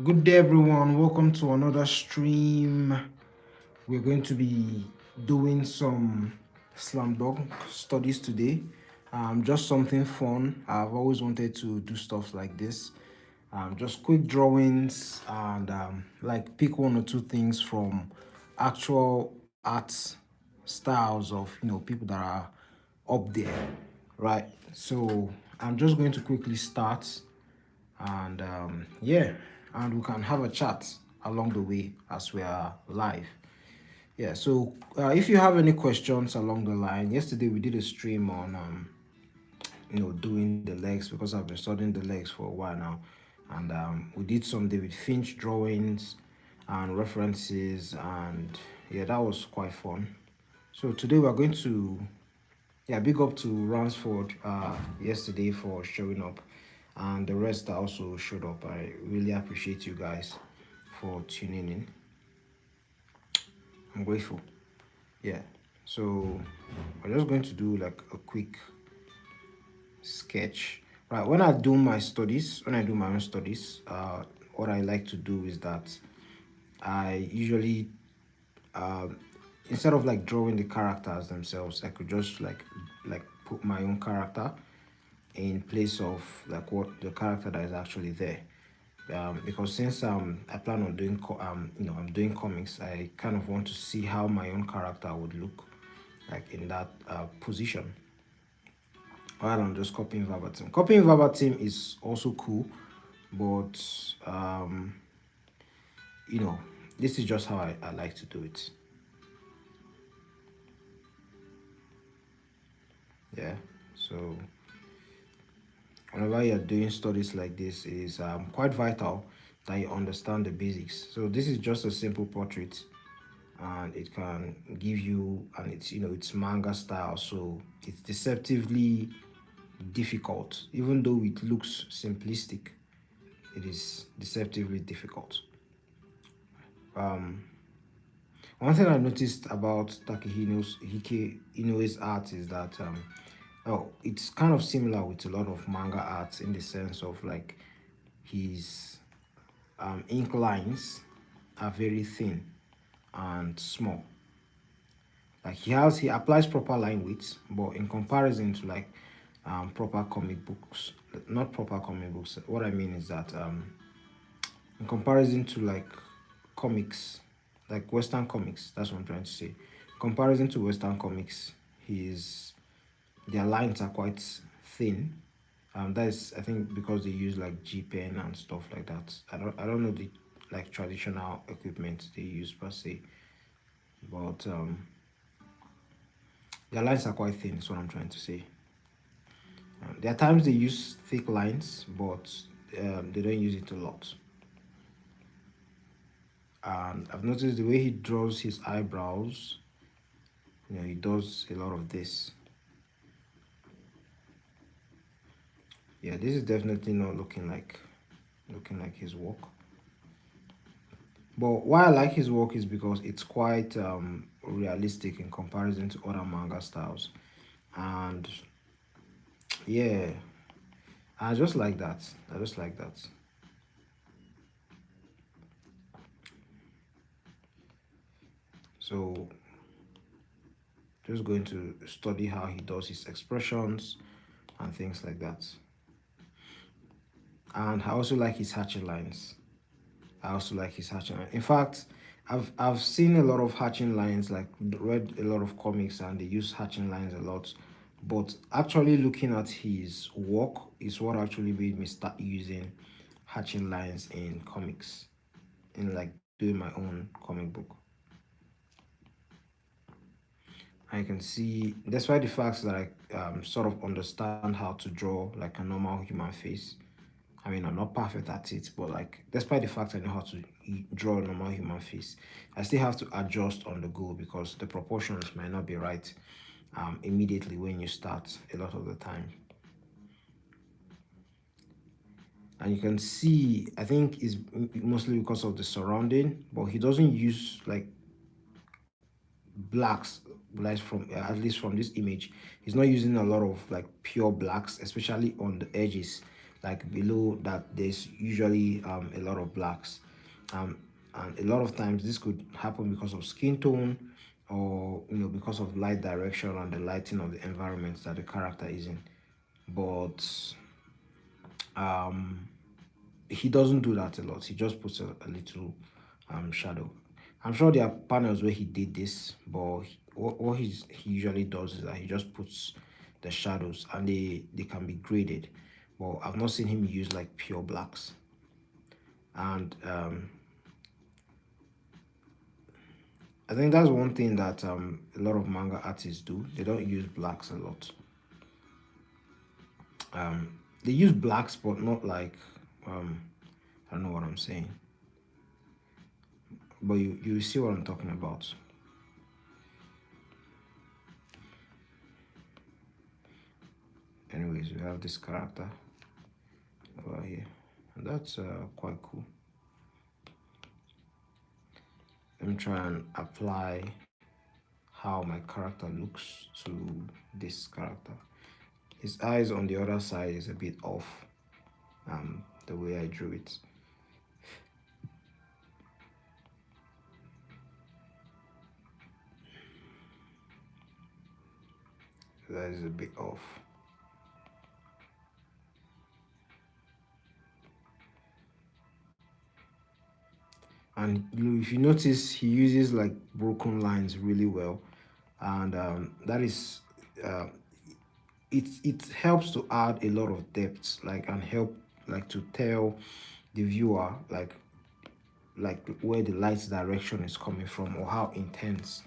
Good day, everyone. Welcome to another stream. We're going to be doing some slam dunk studies today. Just something fun. I've always wanted to do stuff like this. Just quick drawings and like pick one or two things from actual art styles of people that are up there, right? So I'm just going to quickly start and yeah, and we can have a chat along the way as we are live. Yeah, so if you have any questions along the line, yesterday we did a stream on doing the legs because I've been studying the legs for a while now, and we did some David Finch drawings and references, and yeah, that was quite fun. So today we're going to, yeah, big up to Ransford yesterday for showing up, and the rest that also showed up. I really appreciate you guys for tuning in. I'm grateful. Yeah. So I'm just going to do like a quick sketch. Right. When I do my own studies, what I like to do is that I usually uh, instead of like drawing the characters themselves, I could just like put my own character in place of like what the character that is actually there. Because since I plan on doing I'm doing comics, I kind of want to see how my own character would look like in that position rather than just copying verbatim. Copying verbatim is also cool, but you know this is just how I like to do it. Yeah. So whenever you're doing studies like this, it is quite vital that you understand the basics. So this is just a simple portrait, and it can give you, and it's manga style, so it's deceptively difficult. Even though it looks simplistic, it is deceptively difficult. um One thing I noticed about Inoue art is that it's kind of similar with a lot of manga art in the sense of like his ink lines are very thin and small. Like he applies proper line widths, but in comparison to like proper comic books, not proper comic books. What I mean is that in comparison to like comics, like Western comics, that's what I'm trying to say. In comparison to Western comics, his their lines are quite thin. That is, I think, because they use like G pen and stuff like that. I don't know the like traditional equipment they use per se, but their lines are quite thin. Is what I'm trying to say. There are times they use thick lines, but they don't use it a lot. And I've noticed the way he draws his eyebrows. He does a lot of this. Yeah, this is definitely not looking like his work. But why I like his work is because it's quite realistic in comparison to other manga styles. And yeah, I just like that. I just like that. So just going to study how he does his expressions and things like that. And I also like his hatching lines. I also like his hatching line. In fact, I've seen a lot of hatching lines, like read a lot of comics, and they use hatching lines a lot. But actually looking at his work is what actually made me start using hatching lines in comics, in like doing my own comic book. I can see, despite the fact that I sort of understand how to draw like a normal human face. I mean, I'm not perfect at it, but like, despite the fact I know how to draw a normal human face, I still have to adjust on the go because the proportions might not be right immediately when you start a lot of the time. And you can see, I think it's mostly because of the surrounding, but he doesn't use like blacks, like from at least from this image, he's not using a lot of like pure blacks, especially on the edges. like below that there's usually a lot of blacks. um, and a lot of times this could happen because of skin tone, or because of light direction and the lighting of the environment that the character is in. But um he doesn't do that a lot. He just puts a little shadow. I'm sure there are panels where he did this, but what he usually does is that he just puts the shadows, and they can be graded. But I've not seen him use like pure blacks. And I think that's one thing that a lot of manga artists do. They don't use blacks a lot. They use blacks, but not like I don't know what I'm saying, but you see what I'm talking about. Anyways, we have this character over here, and that's quite cool. Let me try and apply how my character looks to this character. His eyes on the other side is a bit off, the way I drew it. That is a bit off. And if you notice, he uses like broken lines really well, and that is uh, it helps to add a lot of depth, like, and help like to tell the viewer like where the light's direction is coming from, or how intense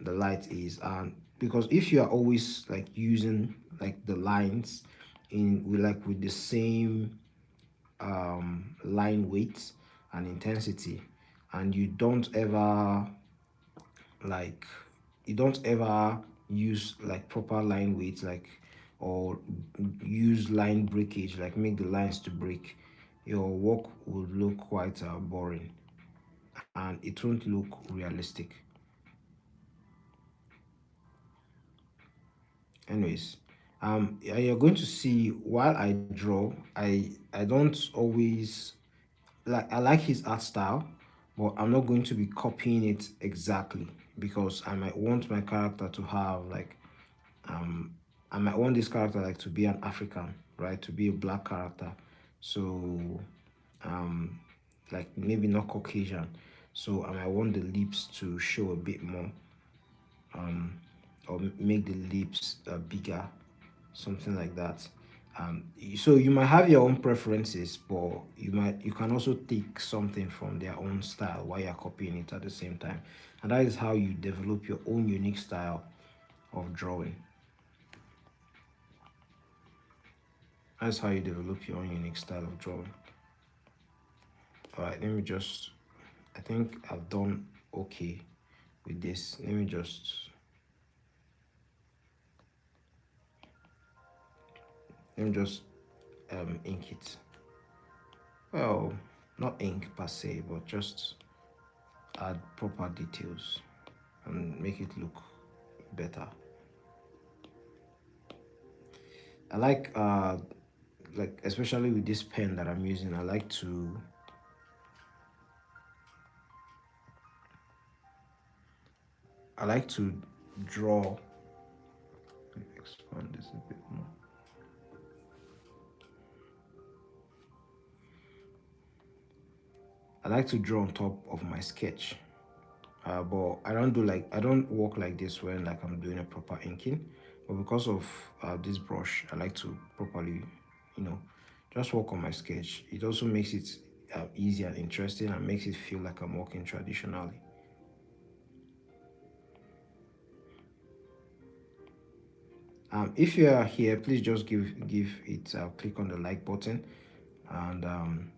the light is. And because if you are always like using like the lines with the same line weight and intensity, and like you don't ever use like proper line weights, like, or use line breakage, like make the lines to break, your work will look quite boring, and it won't look realistic. Anyways, you're going to see while I draw, I don't always like, I like his art style, but I'm not going to be copying it exactly, because I might want my character to have like um I might want this character like to be an African, right? To be a black character. So um like maybe not Caucasian. So I might want the lips to show a bit more, um or make the lips bigger, something like that. So you might have your own preferences, but you can also take something from their own style while you're copying it at the same time, and that is how you develop your own unique style of drawing. That's how you develop your own unique style of drawing. All right, let me just, I think I've done okay with this. Let me just ink it. Well, not ink per se, but just add proper details and make it look better. I like especially with this pen that I'm using, I like to draw. Let me expand this a bit more. I like to draw on top of my sketch, but I don't work like this when like I'm doing a proper inking. But because of this brush, I like to properly, you know, just work on my sketch. It also makes it easy and interesting, and makes it feel like I'm working traditionally. If you are here, please just give it click on the like button, and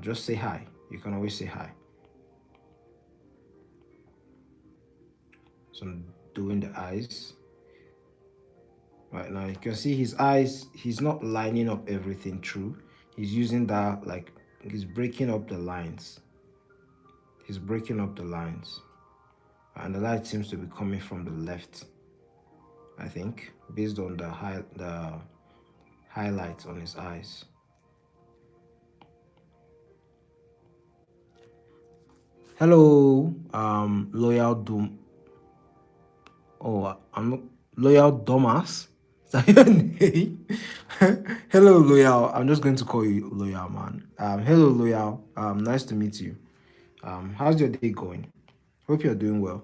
just say hi. You can always say hi. So I'm doing the eyes right now. You can see his eyes, he's not lining up everything true. He's using that, like, he's breaking up the lines. He's breaking up the lines, and the light seems to be coming from the left, I think, based on the highlights on his eyes. Hello, loyal Dom. Oh, I'm not loyal Domas. Is that your name? Hello, loyal. I'm just going to call you loyal, man. Hello, loyal. Nice to meet you. How's your day going? Hope you're doing well.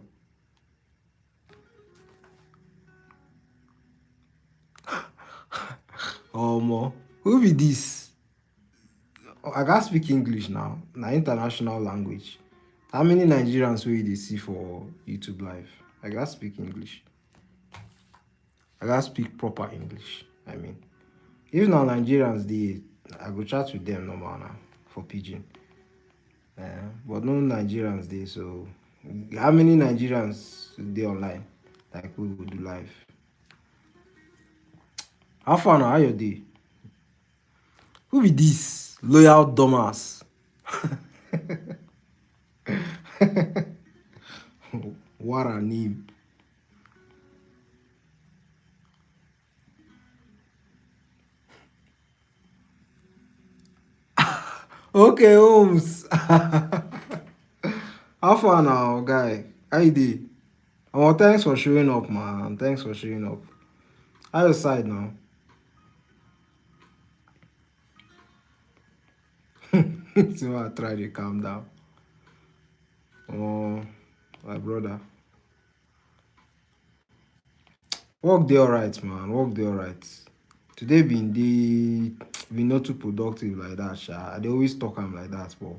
Who be this? Oh, I gotta speak English now. Na international language. How many Nigerians will they see for YouTube live? I gotta speak English. I gotta speak proper English. I mean, if na Nigerians, I go chat with them normal now for pidgin. But no Nigerians dey. So, how many Nigerians dey online? Like we will do live. How far now? How your day? Who be this loyal Thomas? What a name. Okay, Holmes. How far now, guy? How you dey? Oh, thanks for showing up, man. Thanks for showing up. How your side now? So I try to calm down. Oh, my brother. Work dey alright, man. Work dey alright. Today been not too productive like that, sha. I dey always talk am like that, but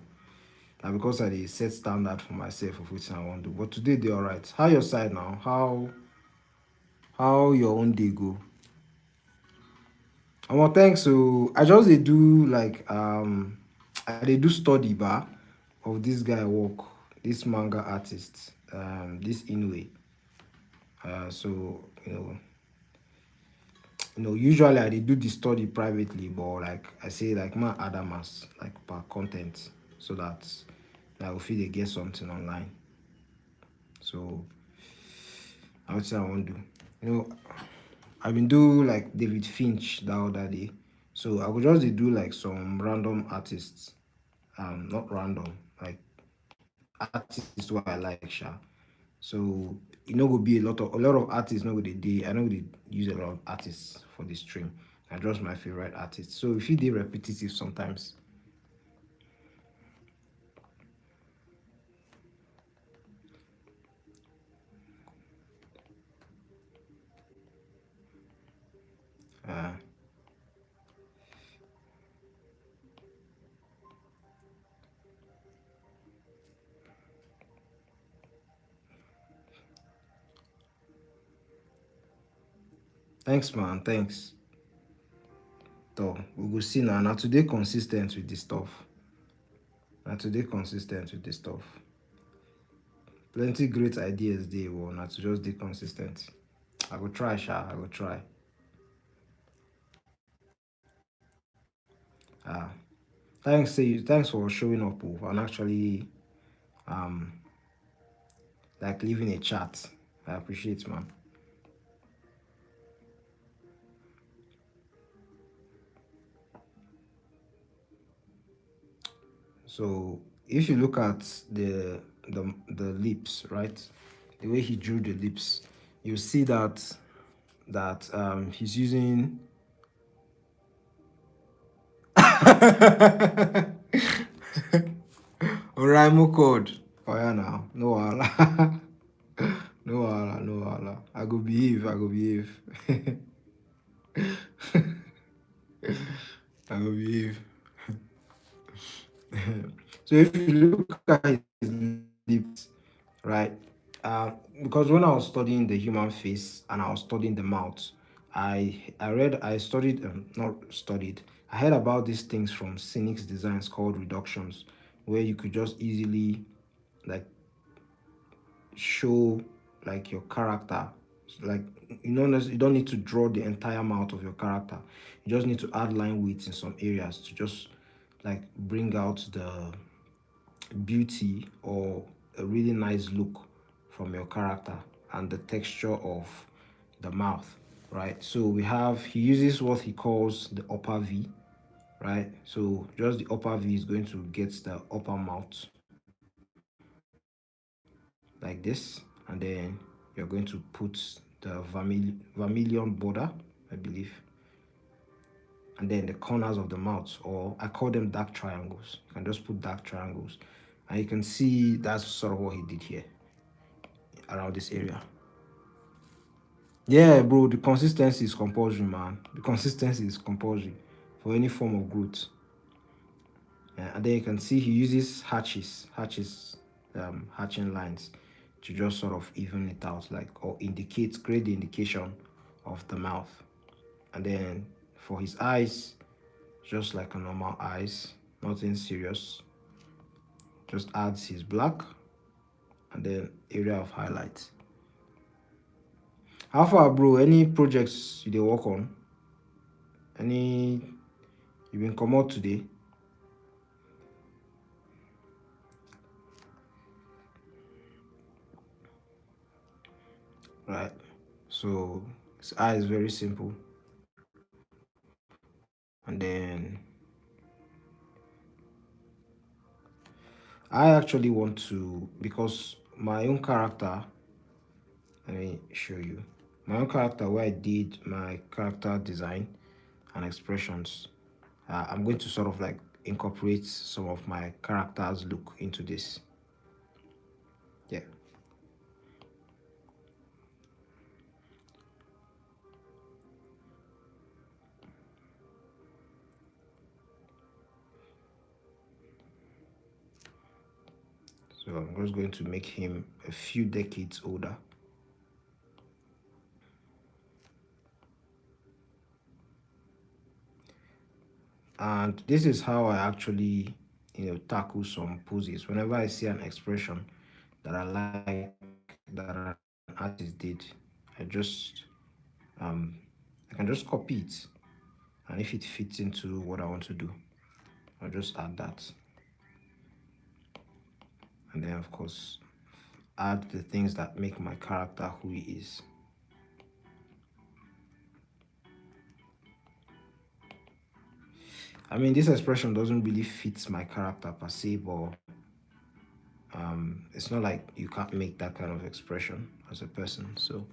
na because I dey set standard for myself of wetin I wan do. But today dey alright. How your side now? How your own day go? Thanks. So I just dey do like I dey do study of this guy work, this manga artist, this INUOE. So usually I dey do the study privately, but like I say, like my Adamas, like per content, so that I will feel they get something online. So I would say I want to do. I've been do like David Finch the other day. So I would just dey do like some random artists. Not random, like artists who I like, sha. So go be a lot of artists no go dey. I know they use a lot of artists for the stream. I just my favorite artists. So if you dey repetitive sometimes. Uh, Thanks, man. Thanks. So we go see now. Now today consistent with this stuff. Now today consistent with this stuff. Plenty great ideas dey. Well, now to just dey consistent. I go try, sha. I go try. Ah, thanks for showing up, and actually um like leaving a chat. I appreciate, man. So if you look at the lips, right? The way he drew the lips, you see that he's using Oraimo code. Oh yeah now. No wahala. No wahala, no wahala. I go behave, I go behave. I go behave. So if you look at his lips, right? Because when I was studying the human face and I was studying the mouth, I studied, not studied, I heard about these things from Cynic's designs called reductions, where you could just easily like show like your character. Like you don't need to draw the entire mouth of your character. You just need to add line widths in some areas to just like bring out the beauty or a really nice look from your character and the texture of the mouth. right? So we have, he uses what he calls the upper V, right? So just the upper V is going to get the upper mouth like this, and then you're going to put the vermilion border, I believe, and then the corners of the mouth, or I call them dark triangles. You can just put dark triangles, and you can see that's sort of what he did here around this area. Yeah, bro, the consistency is compulsory, man. The consistency is compulsory for any form of growth. And then you can see he uses hatching lines to just sort of even it out, like, or indicate, create the indication of the mouth. And then for his eyes, just like a normal eyes, nothing serious. Just adds his black and then area of highlights. How far, bro? Any projects you dey work on? Any you been come out today? Right. So his eye is very simple. And then I actually want to, because my own character, let me show you. My own character, where I did my character design and expressions, I'm going to sort of like incorporate some of my character's look into this. Yeah. So I'm just going to make him a few decades older. And this is how I actually, tackle some poses. Whenever I see an expression that I like, that an artist did, I just um I can just copy it, and if it fits into what I want to do, I'll just add that, and then of course add the things that make my character who he is. I mean, this expression doesn't really fit my character per se, but it's not like you can't make that kind of expression as a person. So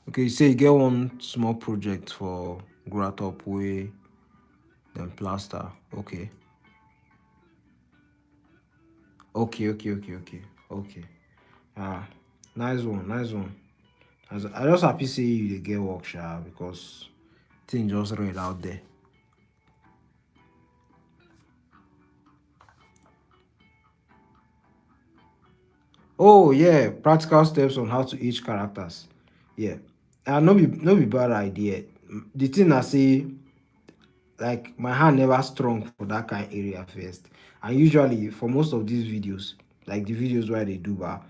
okay, you say you get one small project for grow up way, then plaster. Okay. Okay. Ah, nice one, nice one. As I just happy say you dey get work, sha, because thing just read out there. Oh yeah, practical steps on how to age characters. Yeah, no be bad idea. The thing I say, like my hand never strong for that kind area first, and usually for most of these videos, like the videos where they do bar,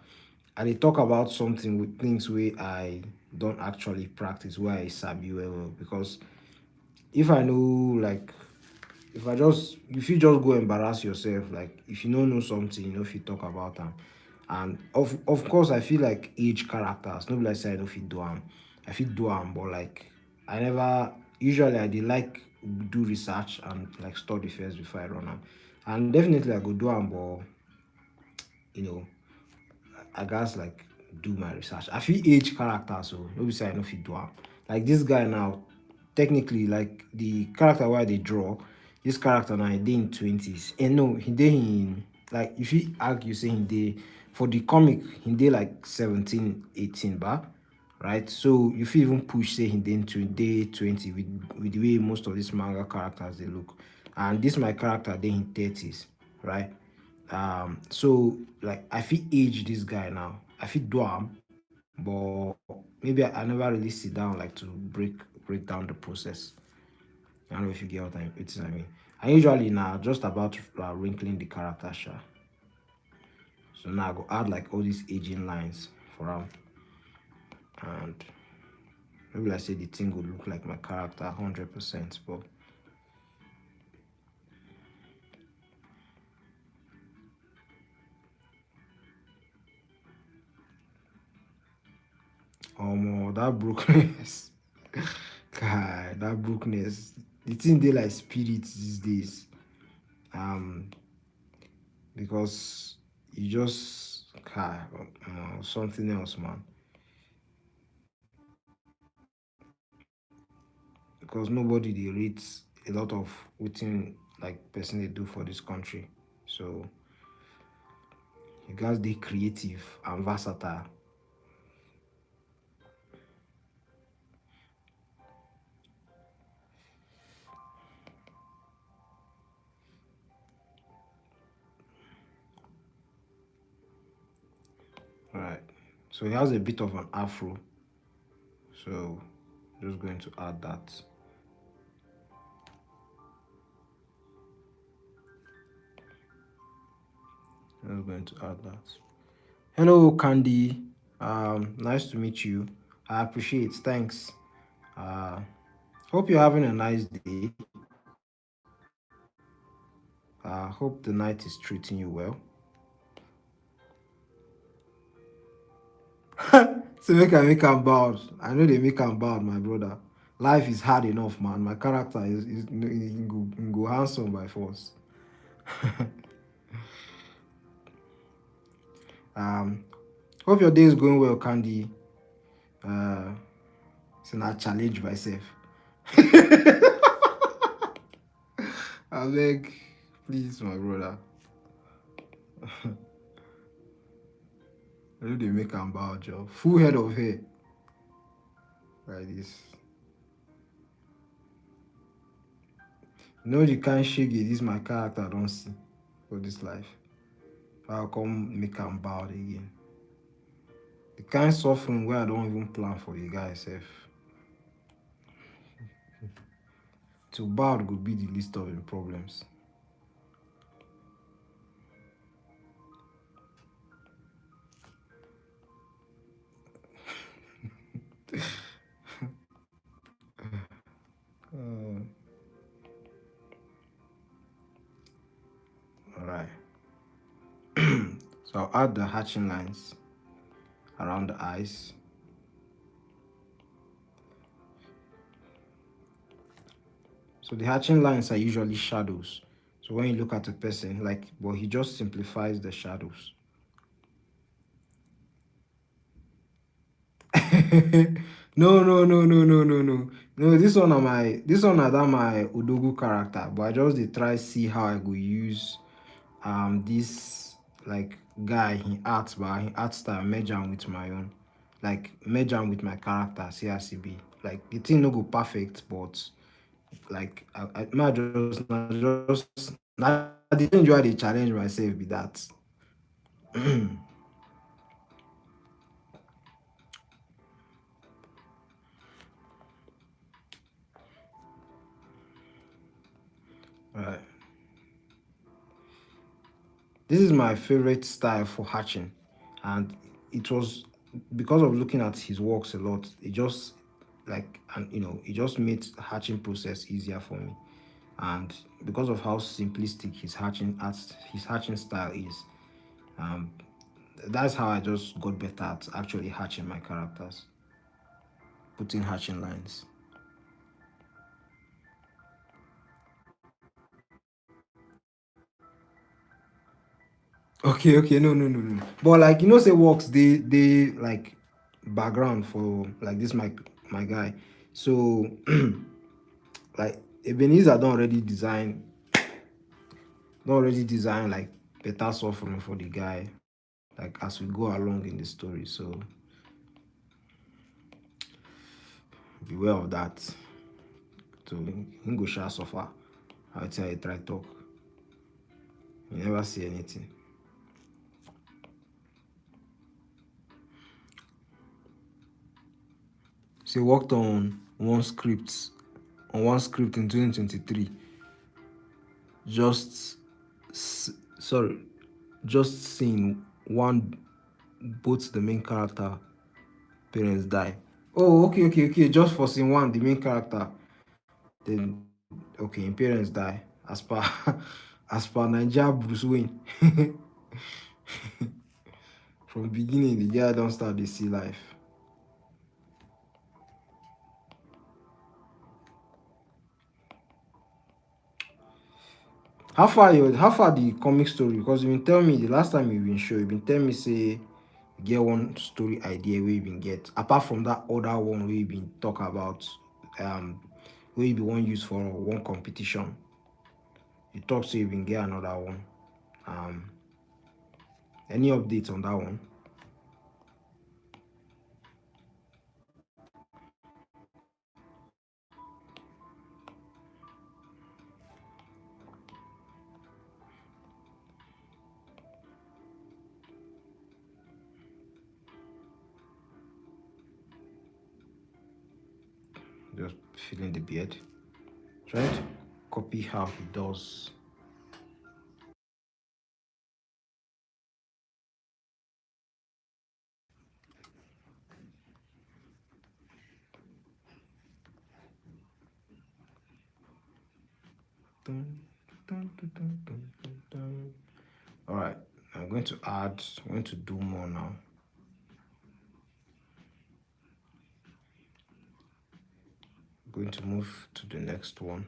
and they talk about something with things where I don't actually practice, where I sabi well, because if I know, like, if I just, if you just go embarrass yourself, like if you don't know something, if you talk about them, and of course I feel like age characters, no be like say I no fit do am, I fit do am, but like I never, usually I dey like do research and like study first before I run am, and definitely I go do am, but you know I guess like do my research. I feel age character, so no be say I no fit do am. Like this guy now, technically, like the character where they draw, this character now he dey in 20s. And no, he dey in, like if you argue say he dey for the comic, he dey like 17, 18, ba, right? So you feel even push say he dey into day 20 with the way most of these manga characters they look. And this my character dey in 30s, right? So like I fit age this guy now. I fit do am, but maybe I never really sit down like to break down the process. I don't know if you get what I mean. And usually now just about wrinkling the character, sha. So now I go add like all these aging lines for him, and maybe I say the thing will look like my character 100%, but That brokenness. God, that brokenness. The thing they like spirit these days. Um, because you just something else, man. Because nobody they rates a lot of within like person they do for this country. So you guys they creative and versatile. All right. So he has a bit of an afro. So just going to add that. I'm going to add that. Hello, Candy. Nice to meet you. I appreciate. Thanks. Uh, hope you're having a nice day. Hope the night is treating you well. So make am bad. I know they make am bad, my brother. Life is hard enough, man. My character is go handsome by force. um, hope your day is going well, Candy. So now challenge myself. I beg, please, my brother. I know they make am bad job. Full head of hair like this. You know the kind shaggy this my character don't see for this life. I'll come make am bad again. The kind suffering where I don't even plan for the guy self. To bad could be the least of the problems. Uh, Alright. So I'll add the hatching lines around the eyes. So the hatching lines are usually shadows. So when you look at a person, but he just simplifies the shadows. No, no, no, no, no, no, no. No, this one are that my Udogu character, but I just dey try see how I go use this like guy he art but he art style merge am with my own. Like merge am with my character, see as e be. Like the thing no go perfect, but like I just na the thing why I dey challenge myself be that. Right. This is my favorite style for hatching, and it was because of looking at his works a lot. It just it just made the hatching process easier for me, and because of how simplistic his hatching style is, um, that's how I just got better at actually hatching my characters, putting hatching lines. Okay, okay, no, no, no, no. But like say works, they like background for like this my guy. So like Ebenezer don't already design like better suffering for the guy, like as we go along in the story. So beware of that. So him go share suffer. I tell you try talk. You never see anything. So worked on one script in 2023. Just sorry, just seeing one both the main character parents die. Oh, okay, okay, okay. Just for scene one, the main character, then okay, him parents die. As per as per Nigeria Bruce Wayne. From beginning, the guy don't start to see life. How far the comic story? Because you been tell me the last time you been show, you been tell me say you get one story idea where you been get apart from that other one where you been talk about where you be one use for one competition. You talk so you been get another one. Um any updates on that one? Just feeling the beard. Trying to copy how he does. Dun, dun, dun, dun, dun, dun, dun. All right, I'm going to add. I'm going to do more now. I'm going to move to the next one.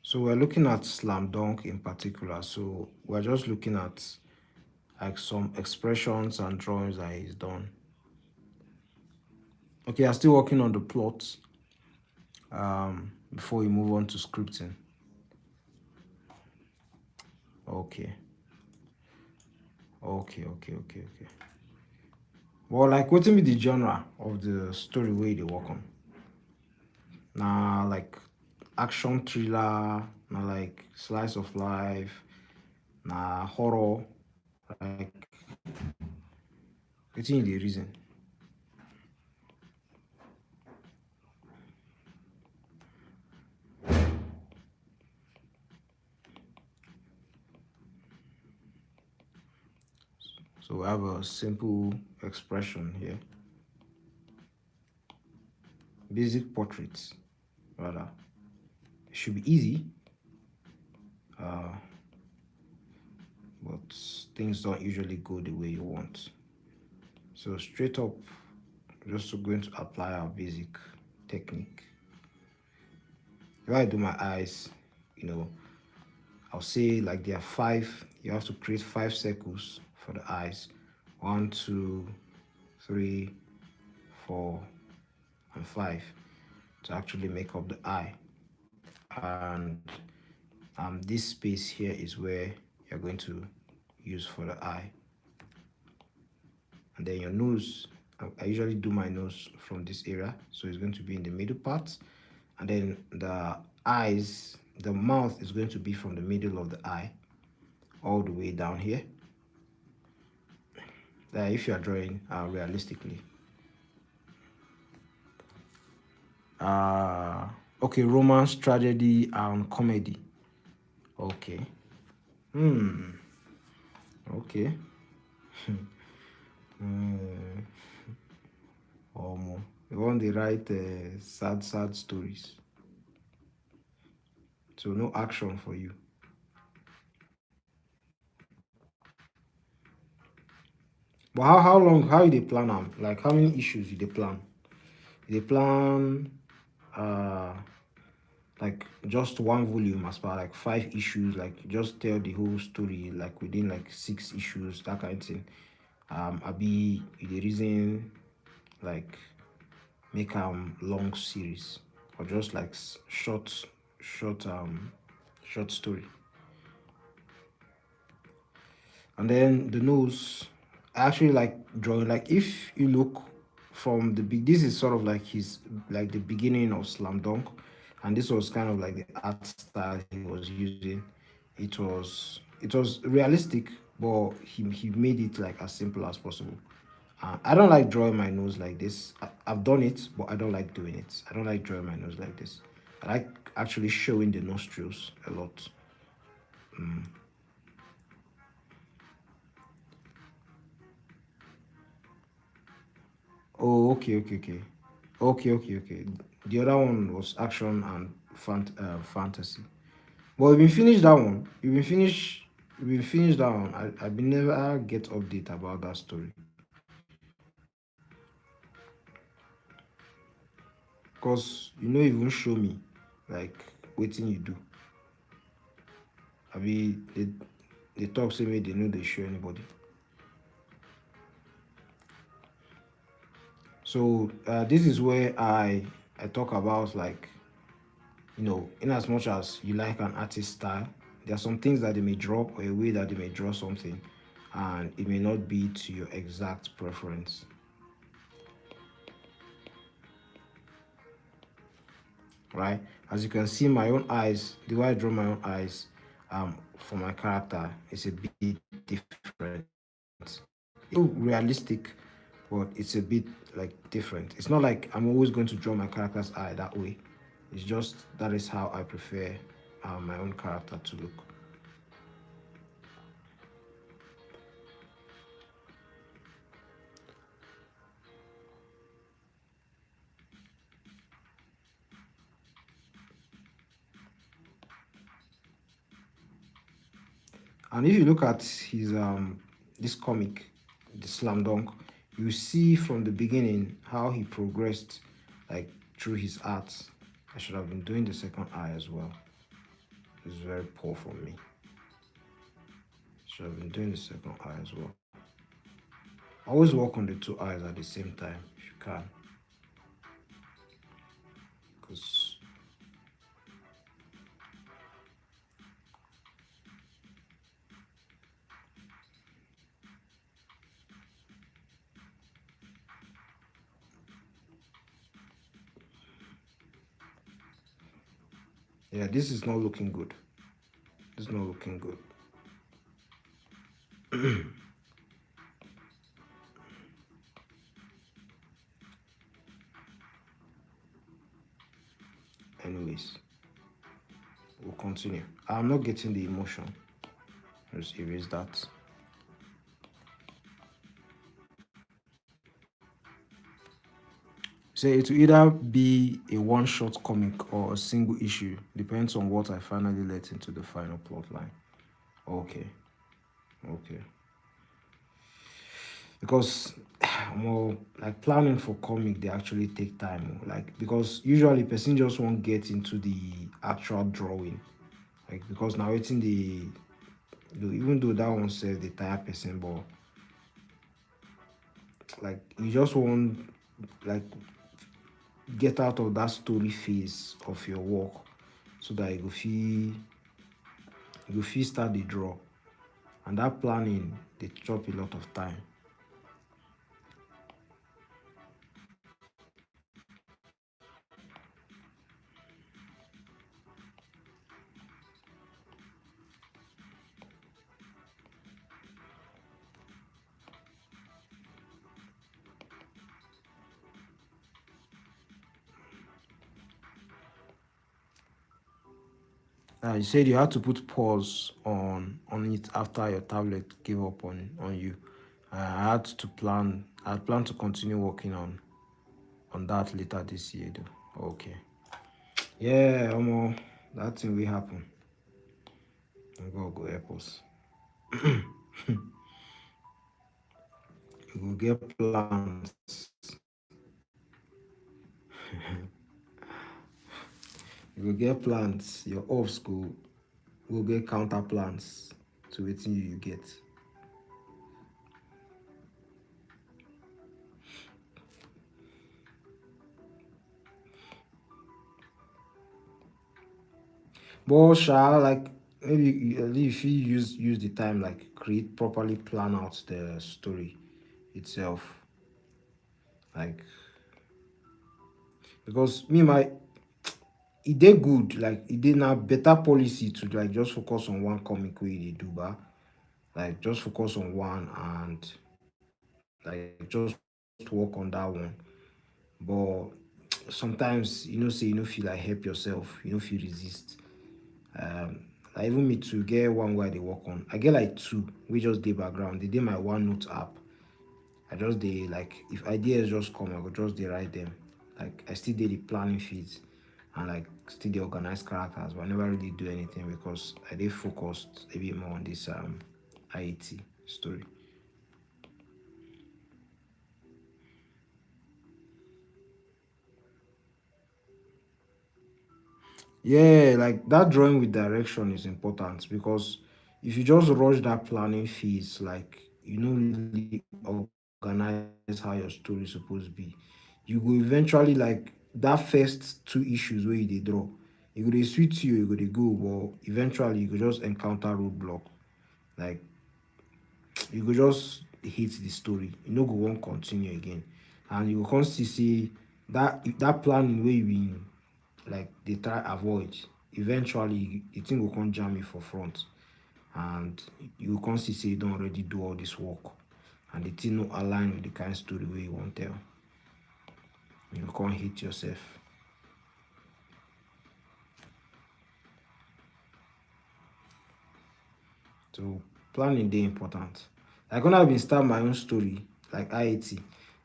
So we're looking at slam dunk in particular. So we're just looking at like some expressions and drawings that he's done. Okay, I'm still working on the plot before we move on to scripting. Okay, okay. Well, like what will be the genre of the story where they work on? Now, like action thriller, now like slice of life, now horror, like within the reason. So we have a simple expression here. Basic portraits, rather. It should be easy, uh, but things don't usually go the way you want. So straight up, just going to apply our basic technique. If I do my eyes, you know, I'll say like there are five, you have to create 5 circles for the eyes. 1, 2, 3, 4, and 5 to actually make up the eye. And this space here is where you're going to use for the eye. And then your nose, I usually do my nose from this area, so it's going to be in the middle part. And then the eyes, the mouth is going to be from the middle of the eye all the way down here. If you are drawing realistically. Uh, okay, romance, tragedy, and comedy. Okay. Okay. You want to write sad stories. So no action for you. But how you dey plan am? Like how many issues you dey plan? You dey plan uh like just one volume as per like 5 issues, like just tell the whole story like within like 6 issues, that kind of thing. Abi you dey reason like make long series or just like short short story. And then the nose, I actually like drawing. Like if you look from the big, this is sort of like his like the beginning of slam dunk, and this was kind of like the art style he was using. It was realistic, but he made it like as simple as possible. I don't like drawing my nose like this. I've done it, but I don't like doing it. I don't like drawing my nose like this. I like actually showing the nostrils a lot. Oh, okay. The other one was action and fantasy. But we've been finished that one. You've been finished. We've been finished that one. I been never get update about that story. Cause you know even show me like waiting you do. Abi they talk say make they know they show anybody. So this is where I talk about, like, in as much as you like an artist style, there are some things that they may draw, or a way that they may draw something, and it may not be to your exact preference. Right? As you can see, my own eyes, the way I draw my own eyes, for my character is a bit different. It's still realistic, but it's a bit like different. It's not like I'm always going to draw my character's eye that way. It's just that is how I prefer my own character to look. And if you look at his this comic, the Slam Dunk, you see from the beginning how he progressed, like, through his art. I should have been doing the second eye as well. It's very poor from me. Should have been doing the second eye as well. Always work on the two eyes at the same time if you can, because yeah, this is not looking good. This is not looking good. Anyways, we'll continue. I'm not getting the emotion. Let's erase that. So it will either be a one-shot comic or a single issue. Depends on what I finally let into the final plot line. Okay, okay. Because more like planning for comic, they actually take time. Like, because usually person just won't get into the actual drawing. Like, because now it's in the even though that one says the tire person, but like you just want, like, get out of that story phase of your work so that you feel start the draw, and that planning they chop a lot of time. You said you had to put pause on it after your tablet gave up on you. I had to plan. I had planned to continue working on that later this year, though. Okay. Yeah, that thing will happen. God go help us. We will get plans. You will get plans. Your off school will get counter plans to wetin you get. But like, maybe if you use the time, like, create properly, plan out the story itself, like, because me my it did good, like it did now better policy to, like, just focus on one comic way they do, but like just focus on one and like just work on that one. But sometimes say you no feel like help yourself, you no feel resist. Like, even me to get one where they work on, I get like two we just dey background. They did my OneNote app. I just dey, like, if ideas just come, I go just dey write them. Like, I still did the planning feeds and, like, still dey organize characters, but I never really do anything because I dey focused a bit more on this IET story. Yeah, like that drawing with direction is important because if you just rush that planning phase, like you know really organize how your story supposed to be, you go eventually like that first two issues where you dey draw. You go dey sweet you go dey go, but eventually you go just encounter roadblock. Like you go just hate the story. You no go want continue again. And you go come see say that planning wey you been like dey try avoid, eventually the thing go come jam you for front, and you go come see say you don already do all this work and the thing no align with the kind story wey you wan tell. You go come hate yourself. So planning dey important. Like when I been start my own story, like IAT,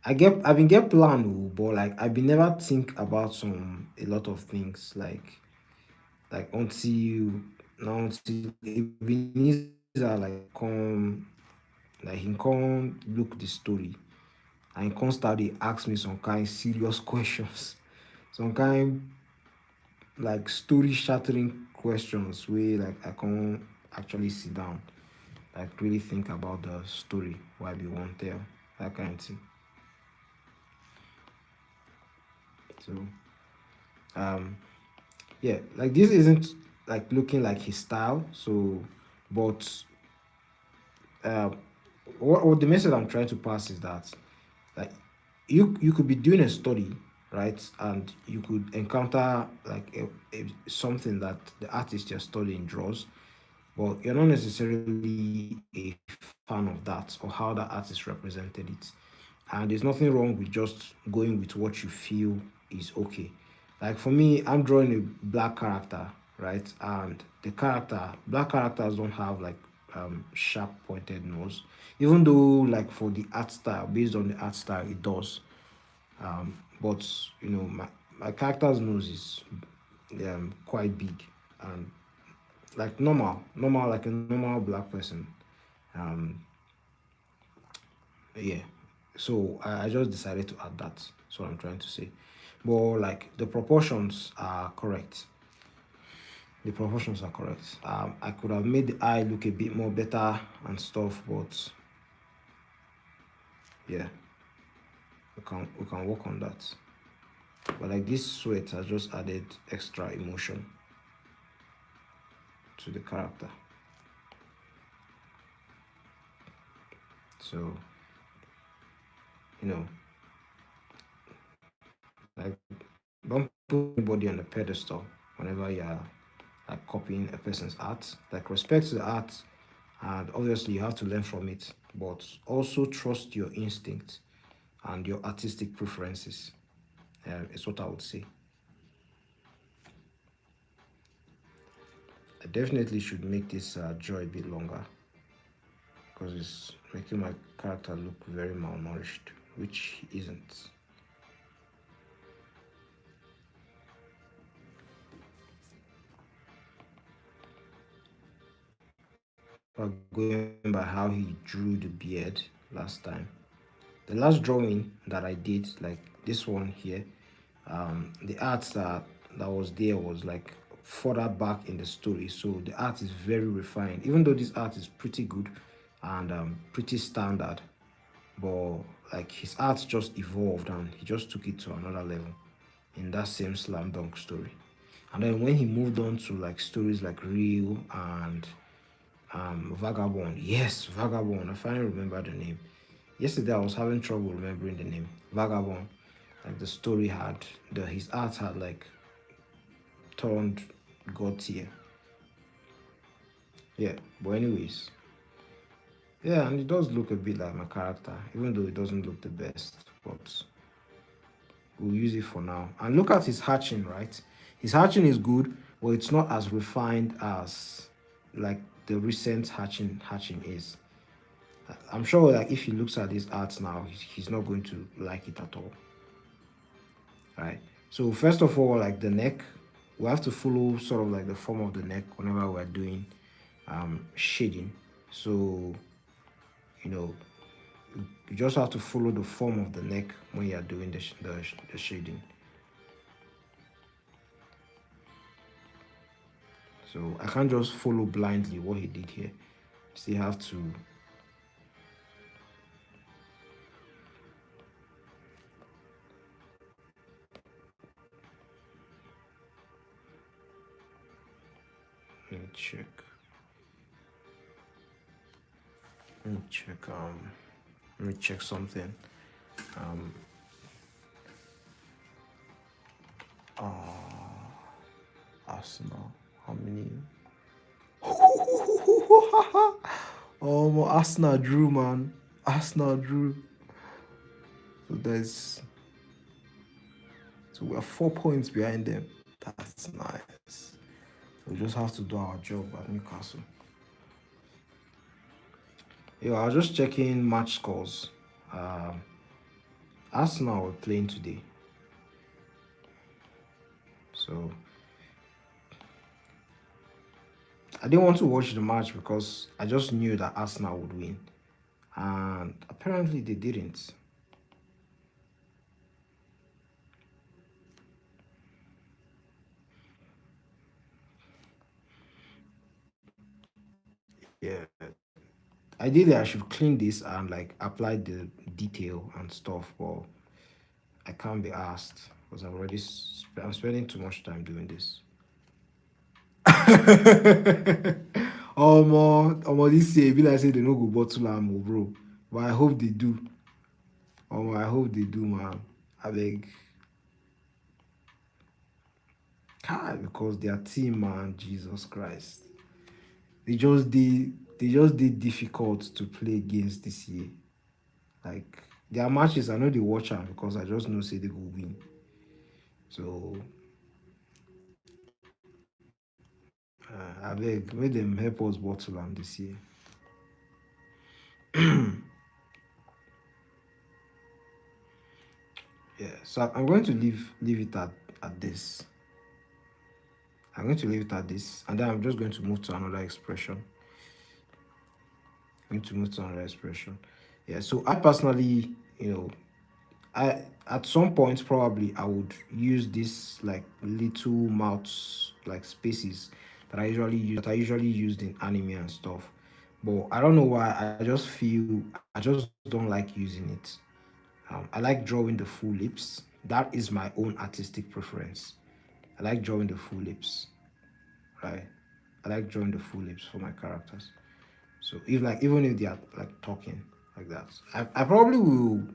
I been get plan oh, but like I been never think about a lot of things until now until Ebenezer like he come look the story and he come start dey ask me some kind serious questions, some kind like story shattering questions wey like I come actually sit down like really think about the story wey I be wan tell, that kind of thing. So um yeah, like this isn't like looking like his style, so but uh what the message I'm trying to pass is that like you could be doing a study, right, and you could encounter like something that the artist you're studying draws, but you're not necessarily a fan of that or how the artist represented it. And there's nothing wrong with just going with what you feel is okay. Like for me, I'm drawing a black character, right? And the black characters don't have like sharp pointed nose, even though like for the art style, based on the art style, it does. But you know, my character's nose is quite big and like normal like a normal black person. Um, yeah. So I just decided to add that. That's what I'm trying to say. But like the proportions are correct. The proportions are correct. I could have made the eye look a bit more better and stuff, but yeah, we can work on that. But like this sweat has just added extra emotion to the character. So you know, like don't put anybody on a pedestal whenever you're like copying a person's art. Like respect the art, and obviously you have to learn from it, but also trust your instinct and your artistic preferences. Is what I would say. I definitely should make this joy a bit longer because it's making my character look very malnourished, which he isn't. But going by how he drew the beard last time, the last drawing that I did, like this one here, the art that was there was like further back in the story, so the art is very refined, even though this art is pretty good and pretty standard, but like his art just evolved and he just took it to another level in that same slam dunk story. And then when he moved on to like stories like Real and Vagabond, yes, Vagabond, I finally remember the name. Yesterday I was having trouble remembering the name. Vagabond. Like the story had his art had like turned god tier. Yeah. But anyways. Yeah, and it does look a bit like my character, even though it doesn't look the best. But we'll use it for now. And look at his hatching, right? His hatching is good, but it's not as refined as like the recent hatching is. I'm sure like if he looks at his art now, he's not going to like it at all. Right. So first of all, like the neck, we have to follow sort of like the form of the neck whenever we're doing shading. So you know, you just have to follow the form of the neck when you're doing the shading. So I can't just follow blindly what he did here. Still have to. Let me check. Let me check. Let me check something. Um. Arsenal. How many? Oh, Arsenal drew, man. Arsenal drew. So there's. So we're 4 points behind them. That's nice. We just have to do our job at Newcastle. Yeah, I was just checking match scores. Arsenal were playing today. So I didn't want to watch the match because I just knew that Arsenal would win. And apparently they didn't. Yeah. Ideally, I should clean this and like apply the detail and stuff, but I can't be asked because I'm spending too much time doing this. This year, be like say they no go bottle am, bro. But I hope they do. I hope they do, man. I beg. God, because their team, man, Jesus Christ. They just did difficult to play against this year. Like their matches, I know they watch them because I just know say they will win. So I beg, make them help us bottle them this year. Yeah, so I'm going to leave it at this. I'm going to leave it at this, and then I'm just going to move to another expression. I'm going to move to another expression. Yeah, so I personally, I at some point probably I would use this like little mouths like spaces that I usually used in anime and stuff. But I don't know why I just don't like using it. I like drawing the full lips. That is my own artistic preference. I like drawing the full lips, right? I like drawing the full lips for my characters. So even if they are like talking like that, I probably will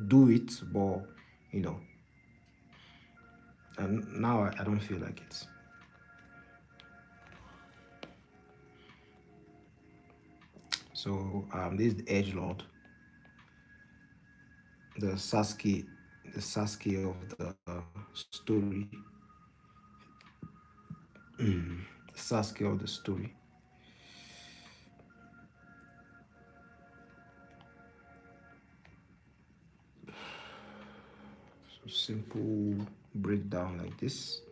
do it, but you know, and now I don't feel like it. So this is the Edge Lord, the Sasuke, of the story, Sasuke of the story. So simple breakdown like this.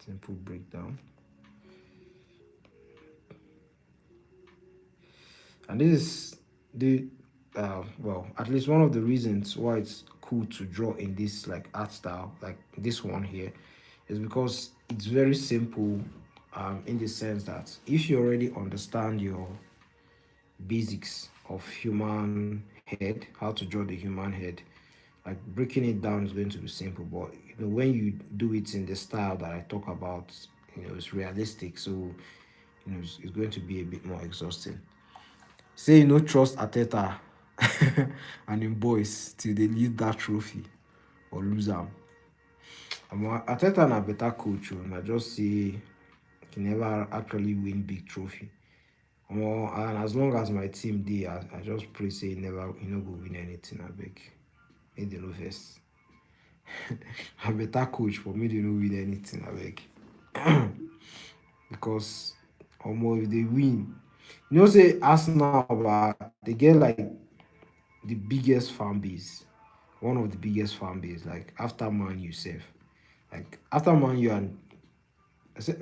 Simple breakdown. And this is the well, at least one of the reasons why it's cool to draw in this like art style, like this one here, is because it's very simple, in the sense that if you already understand your basics of human head, how to draw the human head, like breaking it down is going to be simple. But when you do it in the style that I talk about, it's realistic, so it's going to be a bit more exhausting. Say you no trust Ateta and him boys till they leave that trophy or lose am. Ateta na better coach o, na just say he never actually win big trophy. And as long as my team dey, I just pray say he no go win anything, abeg. Make dem no vex. Na better coach but make dem no win anything, abeg. Because if they win, say Arsenal they get like the biggest fan base, one of the biggest fan base, like after Man U sef. Like after Man U, and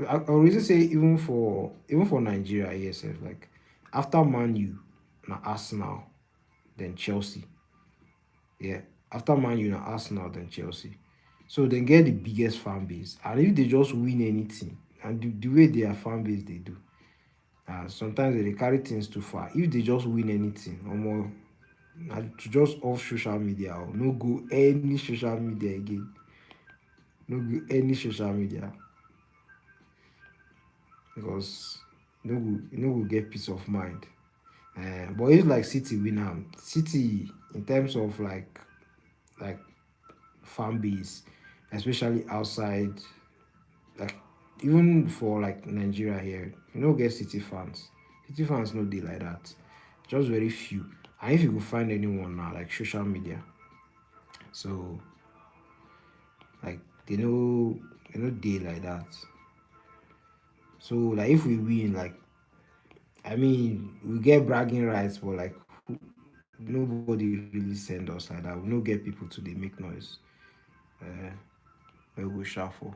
I already say even for Nigeria, yes, like after Man U, na Arsenal, then Chelsea. Yeah, after Man U, na Arsenal, then Chelsea. So they get the biggest fan base. And if they just win anything, and the way their fan base they do, sometimes they carry things too far. If they just win anything, or more, to just off social media or no go any social media again. No go any social media because you no go get peace of mind. But if like City win am, City in terms of like fan base, especially outside, like even for like Nigeria here, you no get City fans. City fans no dey like that. Just very few. And if you go find anyone now, like social media, so like they no dey like that. So like if we win, like I mean we get bragging rights, but like nobody really send us like that. We no get people to dey make noise. Uh, we go shuffle.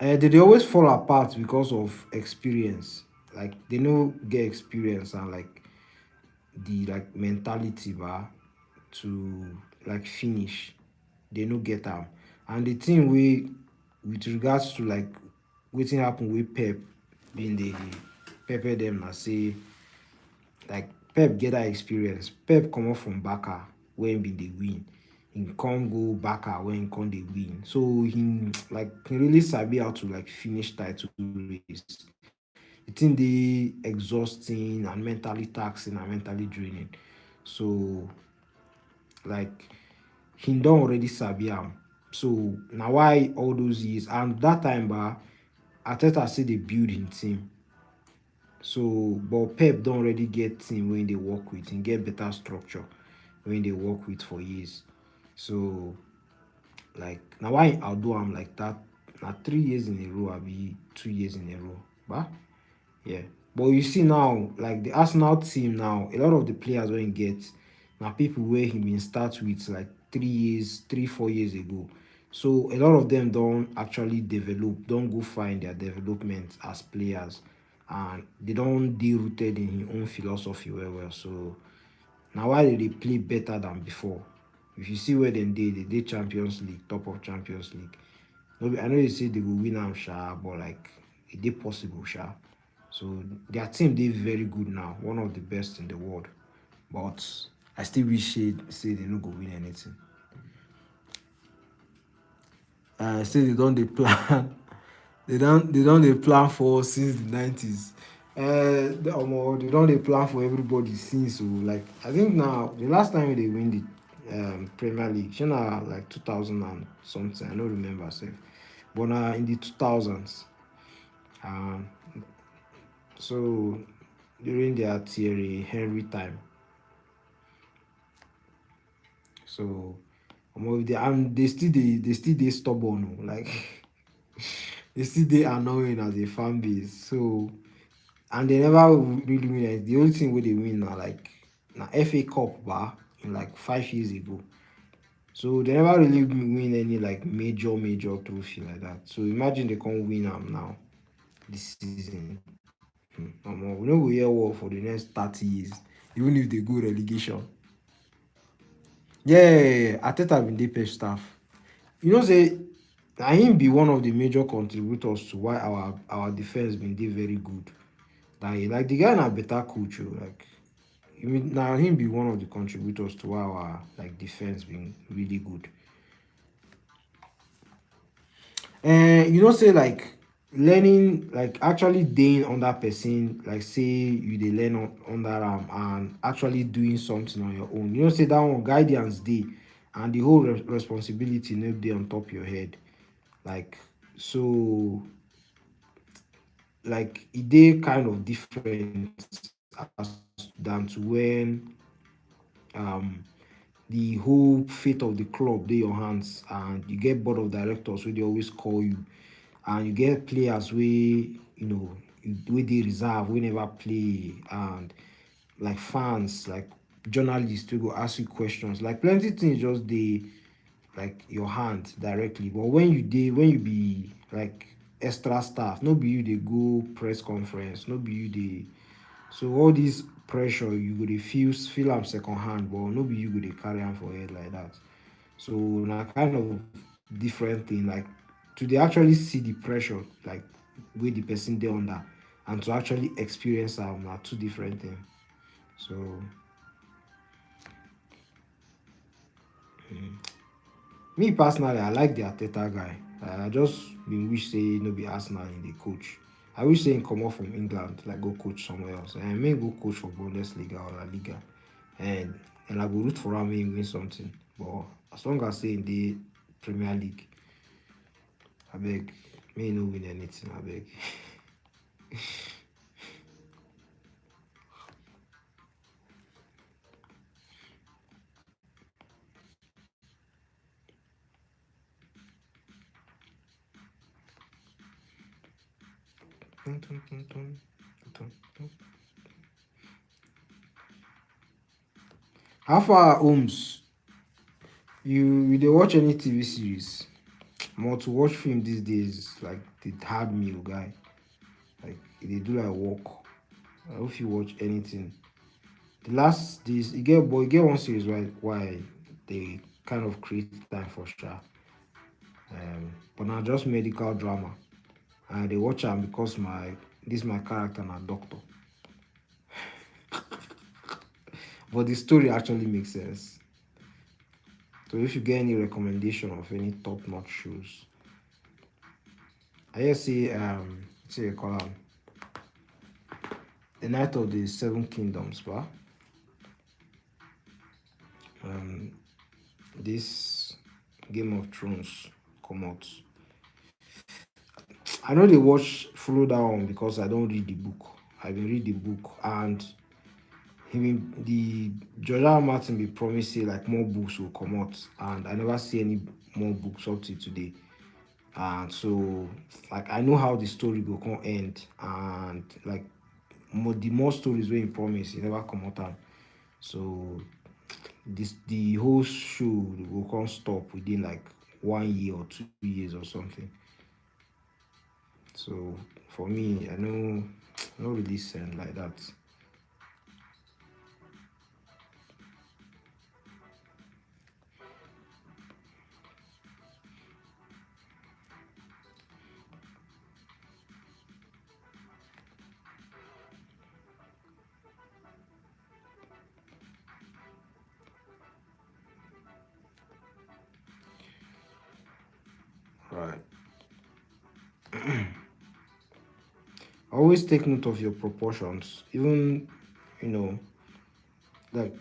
They dey always fall apart because of experience. Like they no get experience and like the like mentality to like finish. They no get am. And the thing we with regards to like wetin happen with Pep being the pepper them na say like Pep get that experience. Pep comot from Barca when bin dey win. He come go Barca when he come dey win. So he like he really sabi how to like finish title race. The thing dey exhausting and mentally taxing and mentally draining. So like he don already sabi am. So na why all those years and that time Arteta still dey build him team. So but Pep don already get team wey dey work with, he get better structure wey dey work with for years. So like na why he outdo am like that. Na 3 years in a row abi 2 years in a row. Yeah. But you see now, like the Arsenal team now, a lot of the players wey he get na people wey he been start with like 3 years, 3, 4 years ago. So a lot of them don actually develop, don go find their development as players, and they don dey rooted in him own philosophy well. So na why they dey play better than before. If you see where dem dey Champions League, top of Champions League. No be, I know they say they go win am but like e dey possible So their team dey very good now, one of the best in the world. But I still wish say they no go win anything. Say they don dey plan they don dey plan for since the 90s. They don dey plan for everybody since. So like I think now the last time they win the Premier League, shey na like 2000 and something, I no remember sef. But na in the 2000s. So during their Thierry Henry time. So and they still dey stubborn. Like they still dey annoying as a fan base. So and they never really win it. The only thing wey they win na like na FA Cup in like 5 years ago. So they never really win any like major trophy like that. So imagine they can't win am now this season. We no go hear war for the next 30 years, even if they go relegation. Yeah, Arteta bin dey Pep staff. You know say na him be one of the major contributors to why our defense been dey very good. Like the guy na better coach. Like na him be one of the contributors to why our like defense been really good. You know say like learning, like actually deying under person, like say you dey learn under am and actually doing something on your own. You know say that one guidance dey and the whole responsibility no dey on top your head. Like so like e dey kind of different as than to when the whole fate of the club dey your hands and you get board of directors wey dey always call you, and you get players wey wey dey reserve, wey never play, and like fans, like journalists wey go ask you questions. Like plenty things just dey like your hand directly. But when you be like extra staff, no be you dey go press conference, no be you dey. So all these pressure, you go dey feel am second hand, but no be you go dey carry am for head like that. So na kind of different thing. Like to dey actually see the pressure, like wey the person dey under, and to actually experience am na two different things. So me personally, I like the Arteta guy. I just been wish say no be Arsenal in the coach. I wish say him comot from England, like go coach somewhere else, and make go coach for Bundesliga or La Liga, and I go root for am make him win something. But as long as say in the Premier League, abeg, may no win anything, abeg. How far Holmes? You dey watch any TV series? More to watch film these days, like the hard meal guy. Like they do like work. I don't know if you watch anything. The last this you get one series why they kind of create time for sure. But now just medical drama. And they watch am because my character na doctor. But the story actually makes sense. So if you get any recommendation of any top-notch shows, I hear say say you call am The Night of the Seven Kingdoms, but this Game of Thrones come out. I know they follow that one because I don't read the book. I been read the book, and the George R. R. Martin be promise say like more books will come out, and I never see any more books up to today. And so like I know how the story will come end, and like the more stories wey he promise, he never come out am. So the whole show will come stop within like 1 year or 2 years or something. So for me, I know no really send like that. Right. Always take note of your proportions. Even you know, like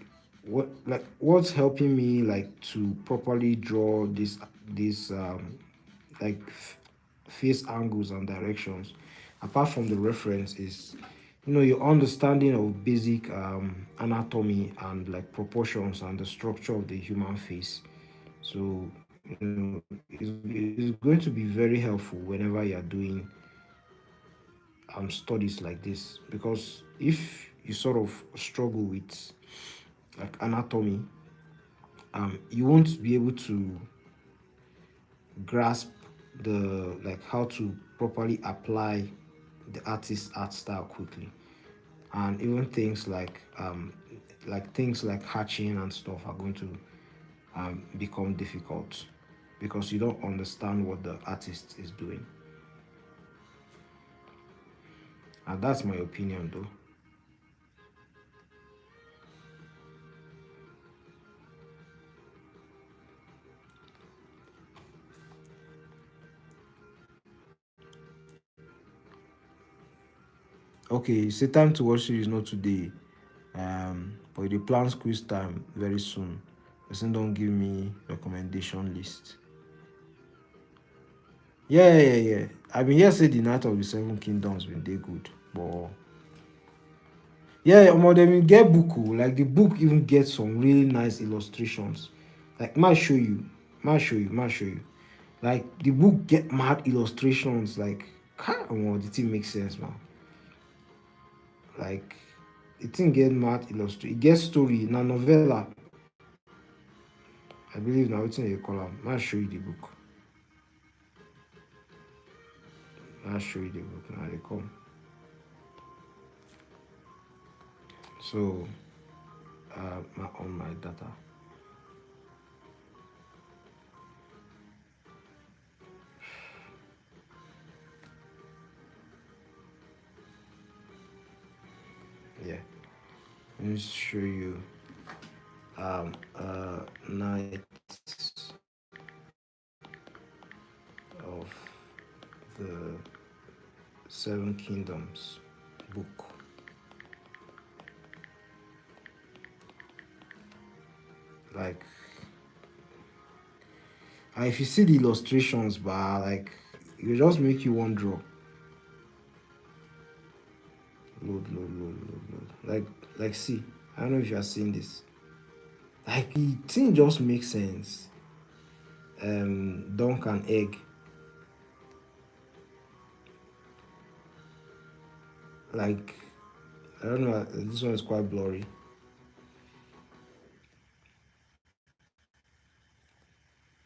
what's helping me like to properly draw this like face angles and directions, apart from the reference, is your understanding of basic anatomy and like proportions and the structure of the human face. So it's going to be very helpful whenever you're doing studies like this, because if you sort of struggle with like anatomy, you won't be able to grasp the like how to properly apply the artist's art style quickly, and even things like hatching and stuff are going to become difficult because you don't understand what the artist is doing. And that's my opinion though. Okay, say time to watch series not today. But the plan quiz time very soon. Person don't give me recommendation list. Yeah. I been here say the Night of the Seven Kingdoms been dey good, but yeah, dem bin get book o. Like the book even get some really nice illustrations. Like might show you. Like the book get mad illustrations. Like, the thing makes sense, man. Like the thing get mad illustrate. It get story. Na novella. I believe na wetin they call am. Might show you the book. I'll show you the book now. They come. So on my data. Yeah, let me show you night of the Seven Kingdoms book. Like, and if you see the illustrations, but like, it just make you want draw. Load. Like, see, I don't know if you are seeing this. Like, the thing just makes sense. Dunk and egg. Like, I don't know. This one is quite blurry.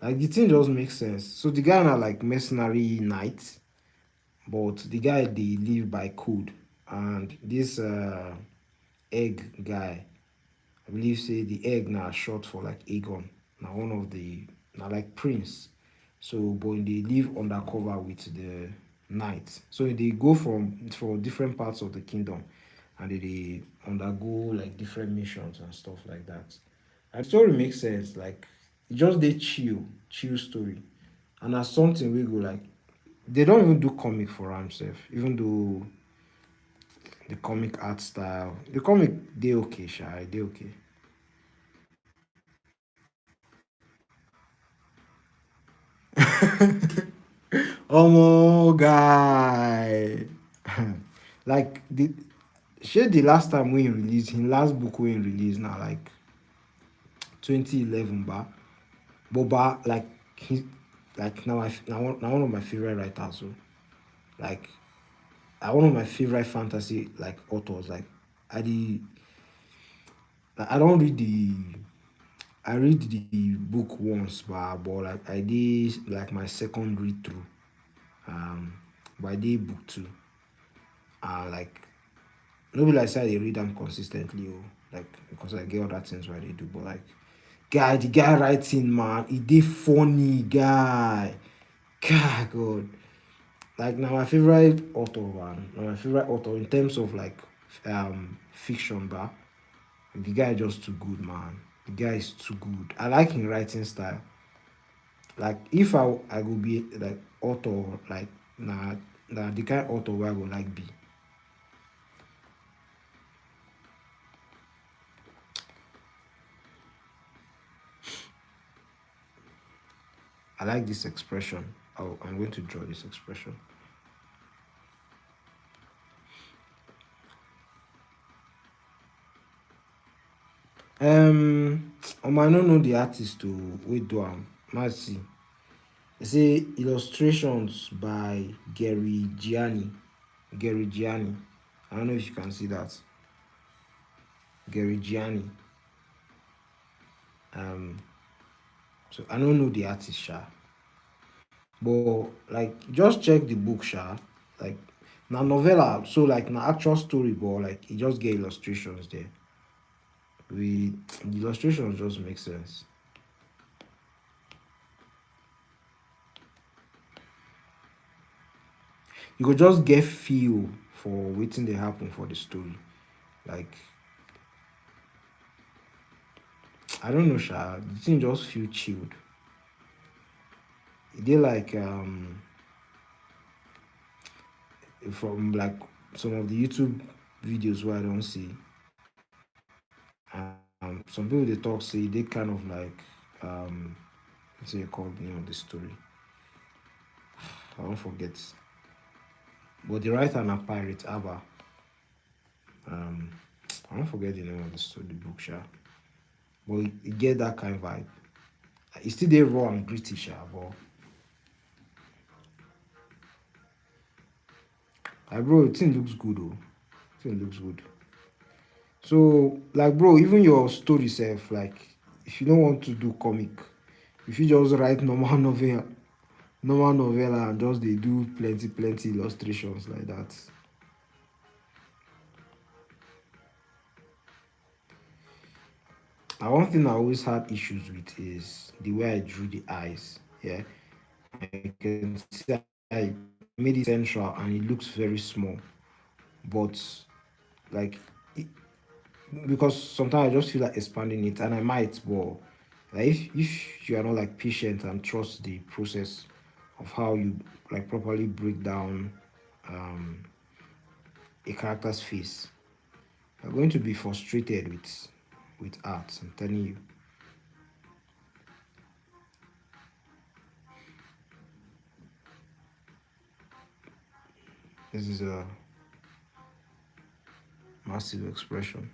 Like, the thing just makes sense. So the guy are like mercenary knights, but the guy they live by code, and this egg guy, I believe say the egg now short for like Aegon. Now one of the now like prince. So but they live undercover with the knight. So they go from for different parts of the kingdom, and they undergo like different missions and stuff like that. And the story makes sense. Like it just they chill story. And as something we go like they don't even do comic for themselves, even though the comic art style, the comic they okay, shy, they okay. Oh guy. Like the share the last time we released him last book we released now like 2011 but like he like now one of my favorite writers so like one of my favorite fantasy like authors like I the I don't read the I read the book once but like I did like my second read through um but I did book two like no be like say I dey read am consis ten tly o like because I get other things wey I dey do but like guy the guy writing man e dey funny guy God like na my favourite author man na my favourite author in terms of like fiction ba the guy just too good man the guy is too good I like him writing style like if I go be like author like na the kind author wey I go like be. I like this expression. Oh, I'm going to draw this expression. I don't know the artist to wait do let's see. They say illustrations by Gary Gianni. Gary Gianni. I don't know if you can see that. Gary Gianni. Um, so I don't know the artist, Sha. But like just check the book, Sha. Like now novella, so like na actual story, but like you just get illustrations there. We the illustrations just make sense. You go just get feel for wetin dey happen for the story. Like I don't know, Sha. The thing just feel chilled. E dey like from like some of the YouTube videos wey I don see. Some people dey talk say they kind of like what's it called the name of the story? I don't forget. But the writer na pirate Abba. I don't forget the name of the story, the book, Sha. But it get that kind of vibe. It still dey raw and gritty, Sha, but like bro, the thing looks good oh. The thing looks good. So like bro, even your story self, like if you don't want to do comic, if you just write normal novella and just they do plenty illustrations like that. Now, one thing I always had issues with is the way I drew the eyes. Yeah, I can see I made it central and it looks very small, but like it, because sometimes I just feel like expanding it, and I might, but like if you are not like patient and trust the process of how you like properly break down um, a character's face, you're going to be frustrated with art. I'm telling you. This is a massive expression.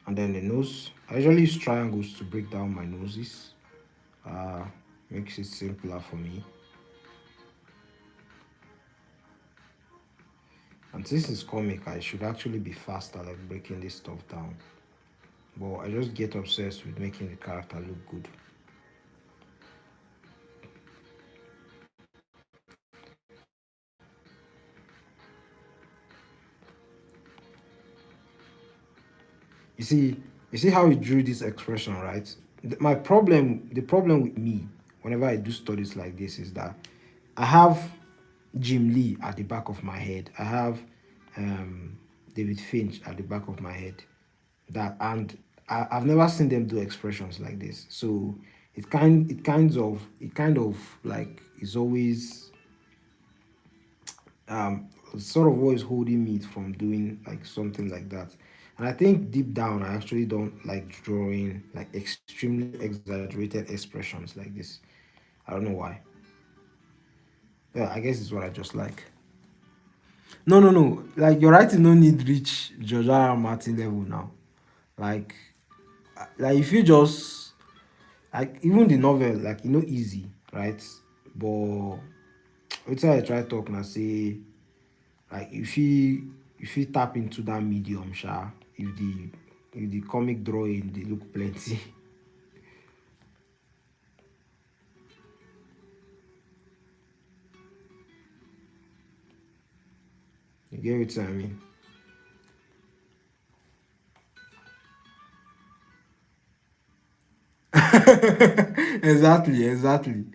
And then the nose, I usually use triangles to break down my noses. uh Makes it simpler for me. And since it's comic, I should actually be faster like breaking this stuff down, but I just get obsessed with making the character look good. You see how he drew this expression, right? The problem with me whenever I do studies like this is that I have Jim Lee at the back of my head. I have um, David Finch at the back of my head. I've never seen them do expressions like this. So it kind of like is always sort of always holding me from doing like something like that. And I think deep down I actually don't like drawing like extremely exaggerated expressions like this. I don't know why. Yeah, I guess it's what I just like. No, no, no. Like your writing no need reach George R. R. Martin level now. Like, like if you just like even the novel, like easy, right? But wetin I try talk na say like if you tap into that medium, sha, if the comic drawing they look plenty. You get what I mean? Exactly, exactly,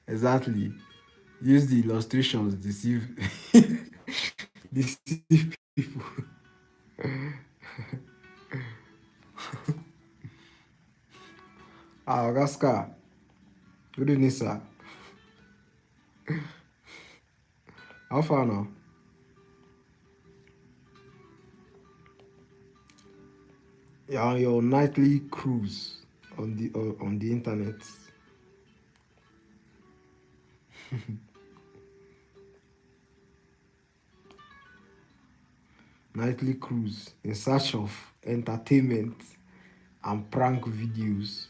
exactly. Use the illustrations deceive deceive people. Ah, Oscar, good evening, sir. How far now? You're on your nightly cruise on the internet. Nightly cruise in search of entertainment and prank videos.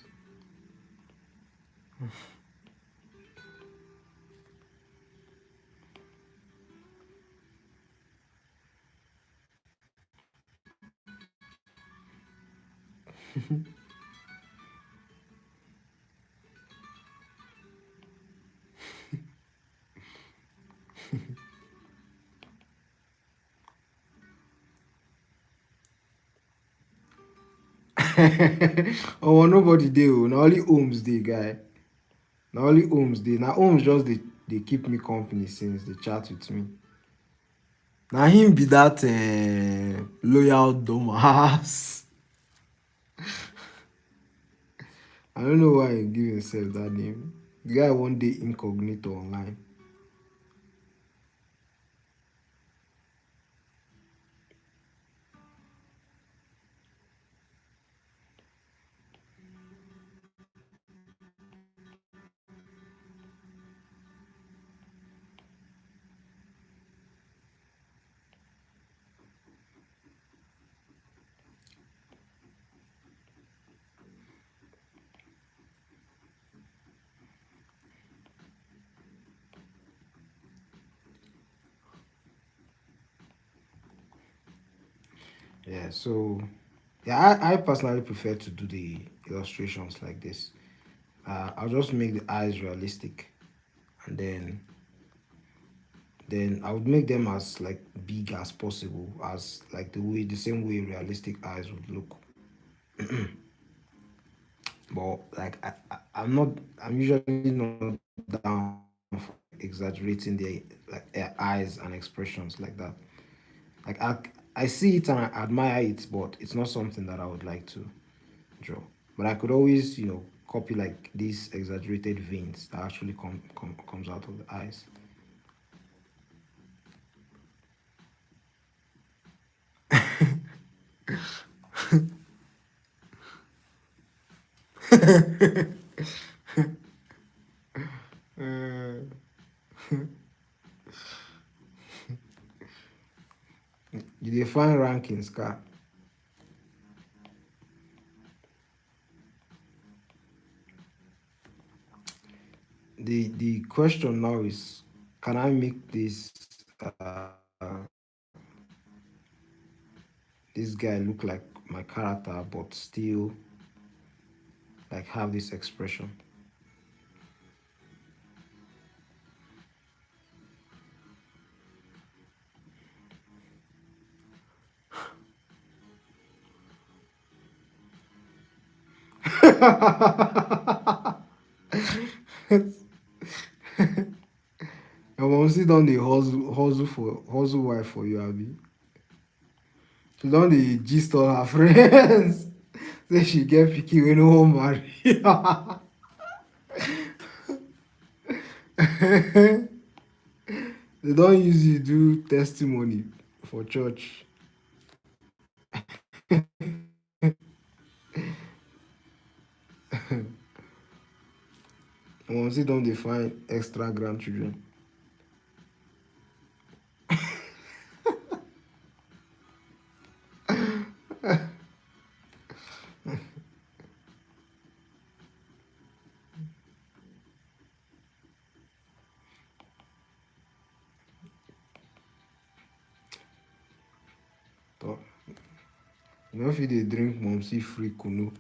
Oh, nobody dey oh, na only Holmes dey guy. Na only Holmes dey. Na Holmes just dey keep me company since dey chat with me. Na him be that loyal dumbass. I don't know why he give himself that name. The guy one day incognito online. Yeah, so yeah, I personally prefer to do the illustrations like this. I'll just make the eyes realistic, and then I would make them as like big as possible, as like the same way realistic eyes would look. But like I'm usually not down for exaggerating their eyes and expressions like that. Like I see it and I admire it, but it's not something that I would like to draw. But I could always, copy like these exaggerated veins that actually comes out of the eyes. Uh, you define rankings, car. The question now is, can I make this guy look like my character, but still like have this expression? Your mom still don dey hustle wife for you, abi? She don dey gist all her friends say she get pikin wey no wan marry. They don use you do testimony for church. Your mom still don dey find extra grandchildren. Toh, you no fit dey drink momcy free kunu,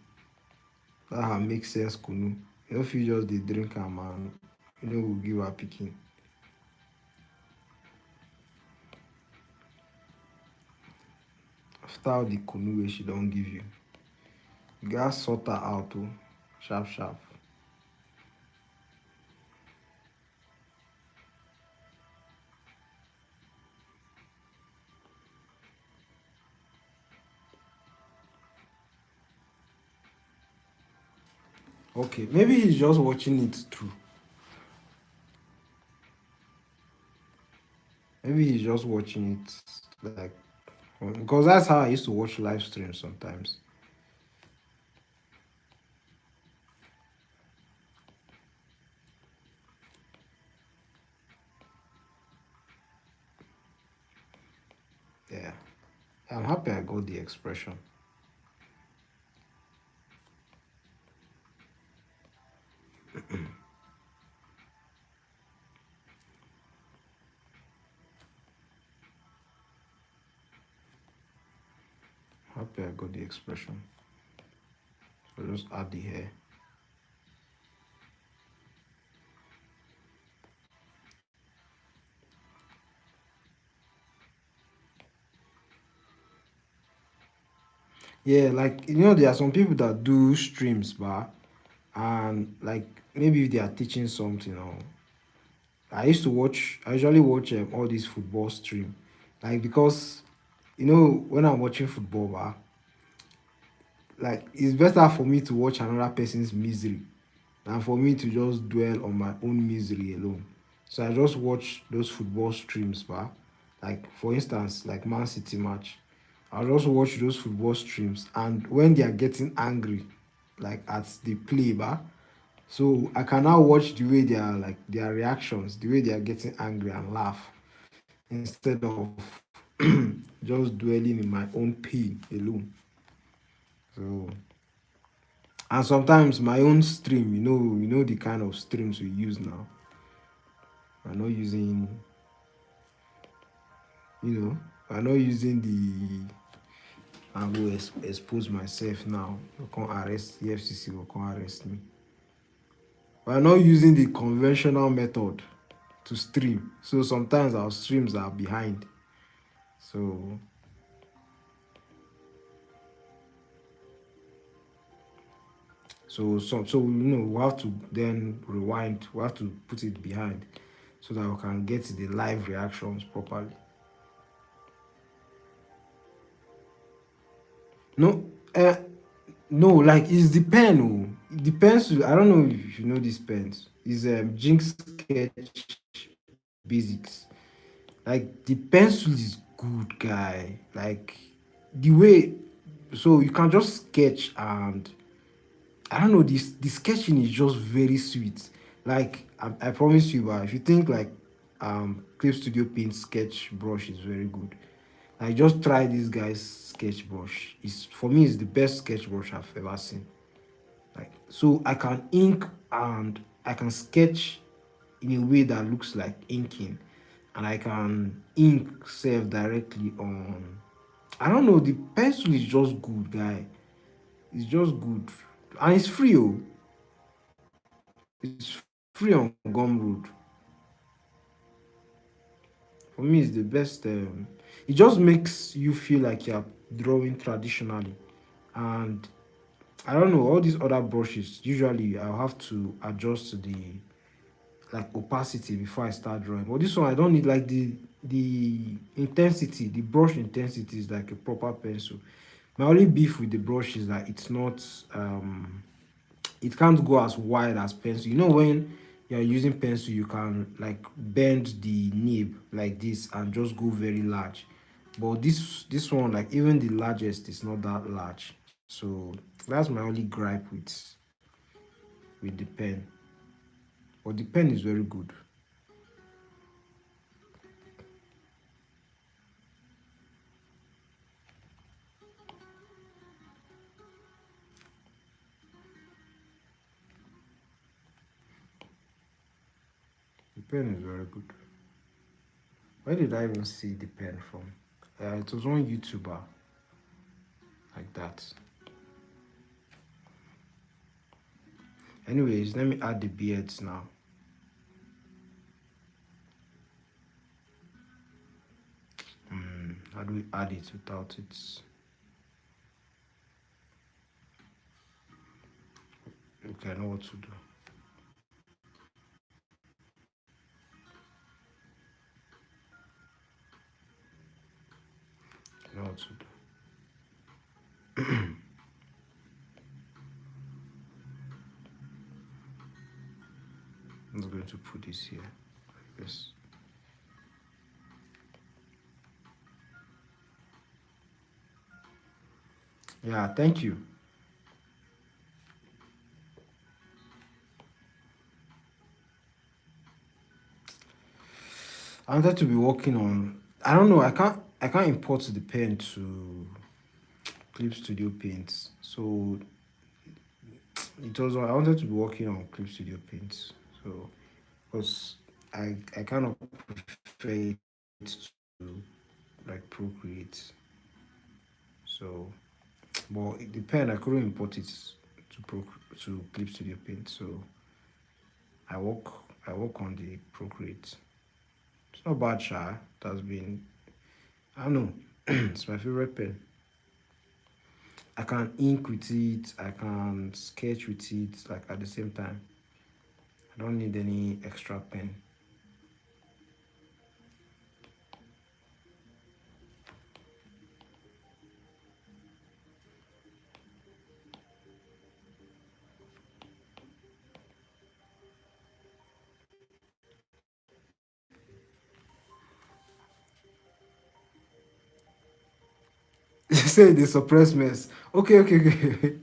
dat her make sense kunu. You no fit just dey drink am and you no go give her pikin. After all the kunu wey she don give you, you gats sort her out o, sharp sharp. Okay, maybe he's just watching it through. Maybe he's just watching it like, because that's how I used to watch live streams sometimes. Yeah, I'm happy I got the expression. Happy I got the expression. So just add the hair. Yeah, like there are some people that do streams, but and like maybe if they are teaching something or I usually watch all these football stream, like because when I'm watching football, like it's better for me to watch another person's misery than for me to just dwell on my own misery alone. So I just watch those football streams, like for instance, like Man City match. I'll just watch those football streams, and when they are getting angry, like at the play, so I can now watch the way they are like their reactions, the way they are getting angry and laugh instead of just dwelling in my own pain alone. So and sometimes my own stream, the kind of streams we use now. We're not using, you know, we're not using and go expose myself now. They can't arrest, the FCC will come arrest me. We are not using the conventional method to stream. So sometimes our streams are behind. So we have to then rewind, we have to put it behind so that we can get the live reactions properly. No, no, like it's the pen. Oh. It depends. I don't know if you know these pens. It's Jinx Sketch Basics. Like the pencil is good, guy. Like the way, so you can just sketch and I don't know. This the sketching is just very sweet. Like I promise you, but if you think like Clip Studio Paint sketch brush is very good, I just try this guy's sketch brush. It's for me, it's the best sketch brush I've ever seen. Like so, I can ink and I can sketch in a way that looks like inking, and I can ink self directly on. I don't know. The pencil is just good, guy. It's just good, and it's free. Oh, it's free on Gumroad. For me, it's the best. It just makes you feel like you're drawing traditionally, and I don't know, all these other brushes, usually I'll have to adjust to the like opacity before I start drawing. But this one I don't need like the intensity, the brush intensity is like a proper pencil. My only beef with the brush is that it's not it can't go as wide as pencil. You know when you're using pencil you can like bend the nib like this and just go very large. But this one, like even the largest is not that large. So that's my only gripe with the pen. But the pen is very good. The pen is very good. Where did I even see the pen from? It was one YouTuber like that. Anyways, let me add the beards now. How do we add it without it? Okay, I know what to do. I know what to do. I'm just going to put this here. Yes. Yeah, thank you. I wanted to be working on. I don't know. I can't import the pen to Clip Studio Paint. So it was. I wanted to be working on Clip Studio Paint. So because I kind of prefer it to like Procreate. So, but it depends. I couldn't import it to Clip Studio Paint. So I work I work on the Procreate. It's not bad, Sha. It has been. I don't know. It's my favorite pen. I can ink with it. I can sketch with it. Like at the same time. I don't need any extra pen. Say they suppress mess. Okay.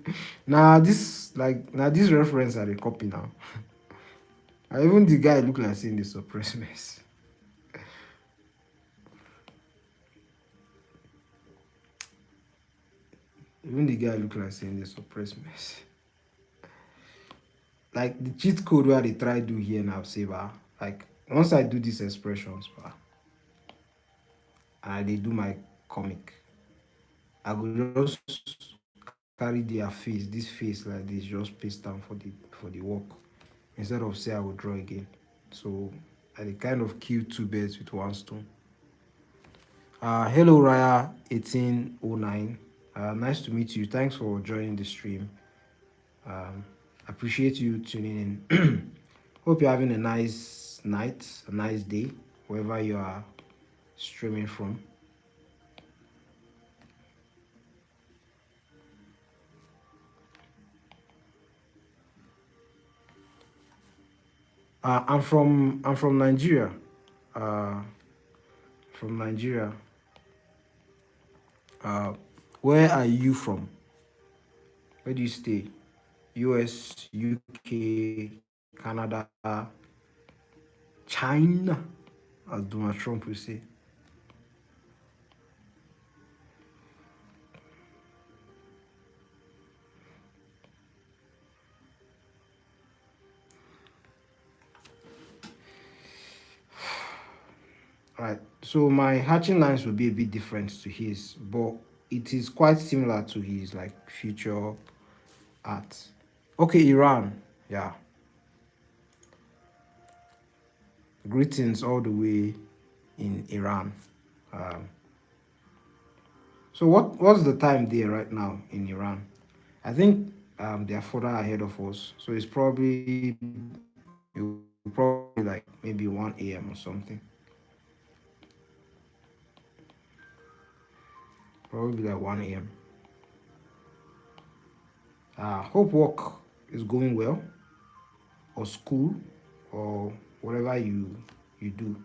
Now this reference are the copy now. And even the guy look like saying they suppress mess. Even the guy look like saying they suppress mess. Like the cheat code where they try do here now, say like once I do these expressions, and they do my comic, I could just carry their face, this face like this, just paste down for the work instead of say I would draw again. So I dey kind of kill two birds with one stone. Hello Raya 1809. Nice to meet you. Thanks for joining the stream. Um, Appreciate you tuning in. Hope you're having a nice night, a nice day, wherever you are streaming from. I'm from Nigeria. Uh, from Nigeria. Uh, where are you from? Where do you stay? US, UK, Canada, China, as Donald Trump will say. Right. So my hatching lines will be a bit different to his, but it is quite similar to his like future art. Okay, Iran. Yeah. Greetings all the way in Iran. Um, so what's the time there right now in Iran? I think they are further ahead of us. So it will probably like maybe 1 a.m. or something. Probably like 1 a.m. Hope work is going well, or school, or whatever you do.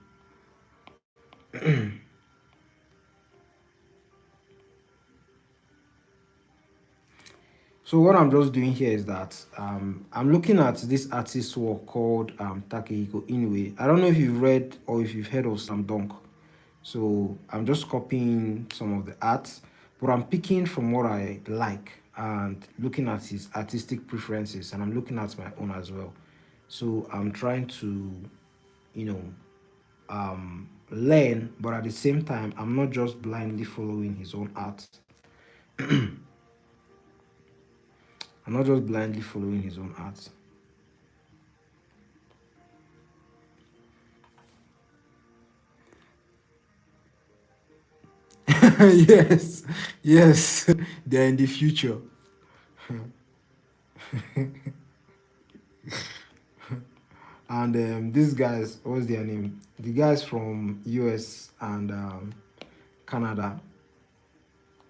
So what I'm just doing here is that I'm looking at this artist's work called Takehiko Inoue. I don't know if you've read or if you've heard of Sam Dunk. So I'm just copying some of the art, but I'm picking from what I like and looking at his artistic preferences, and I'm looking at my own as well. So I'm trying to, you know, learn, but at the same time, I'm not just blindly following his own art. I'm not just blindly following his own art. Yes, yes, they're in the future. And these guys, what's their name? The guys from US and Canada,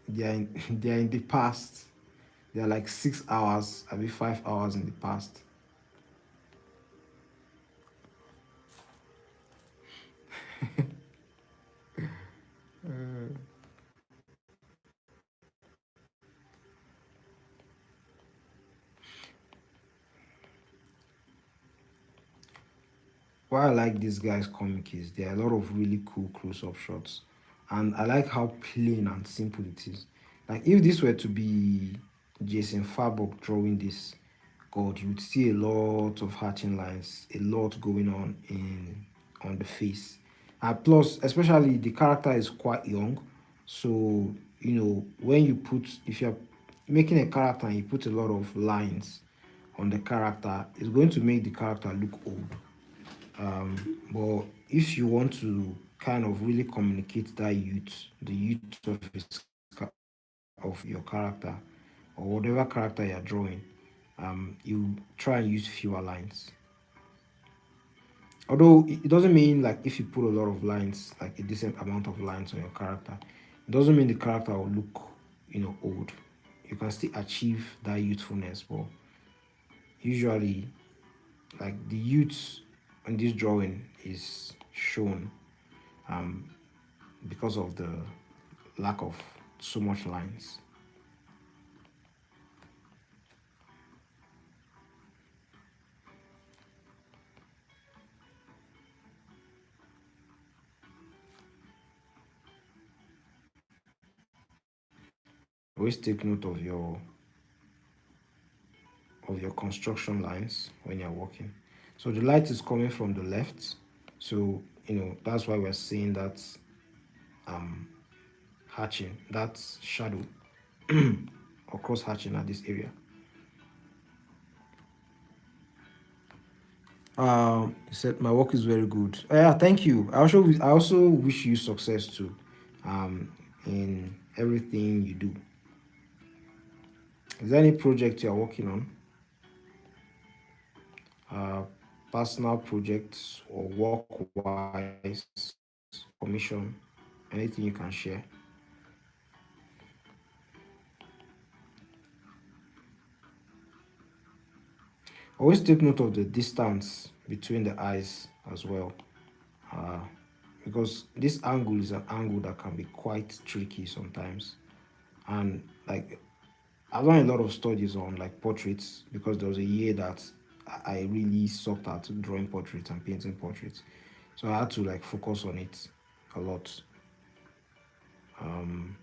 they are in the past. They are like 6 hours, maybe 5 hours in the past. Why I like this guy's comic is there are a lot of really cool close-up shots, and I like how plain and simple it is. Like if this were to be Jason Farbok drawing this, God, you would see a lot of hatching lines, a lot going on in on the face. And plus, especially the character is quite young, so when you put if you're making a character and you put a lot of lines on the character, it's going to make the character look old. But if you want to kind of really communicate that the youth of your character or whatever character you're drawing, you try and use fewer lines. Although it doesn't mean like if you put a lot of lines, like a decent amount of lines on your character, it doesn't mean the character will look, old. You can still achieve that youthfulness, but usually, like the youth on this drawing is shown um, because of the lack of so much lines. Always take note of your construction lines when you're working. So the light is coming from the left, so that's why we're seeing that um hatching, that shadow. or cross hatching at this area. He said my work is very good. Yeah, thank you. I also wish you success too, in everything you do. Is there any project you are working on? Uh, Personal projects or work-wise, commission, anything you can share. Always take note of the distance between the eyes as well, uh, because this angle is an angle that can be quite tricky sometimes. And like I've done a lot of studies on like portraits because there was a year that I really sucked at drawing portraits and painting portraits, so I had to like focus on it a lot. Um,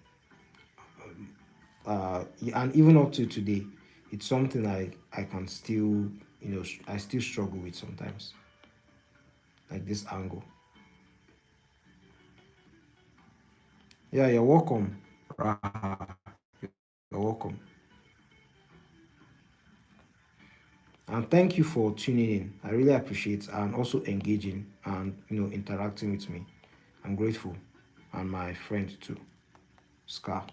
and even up to today, it's something I can still, I still struggle with sometimes, like this angle. Yeah, you're welcome. Raha. You're welcome. And thank you for tuning in. I really appreciate and also engaging and interacting with me. I'm grateful. And my friend too, Scar.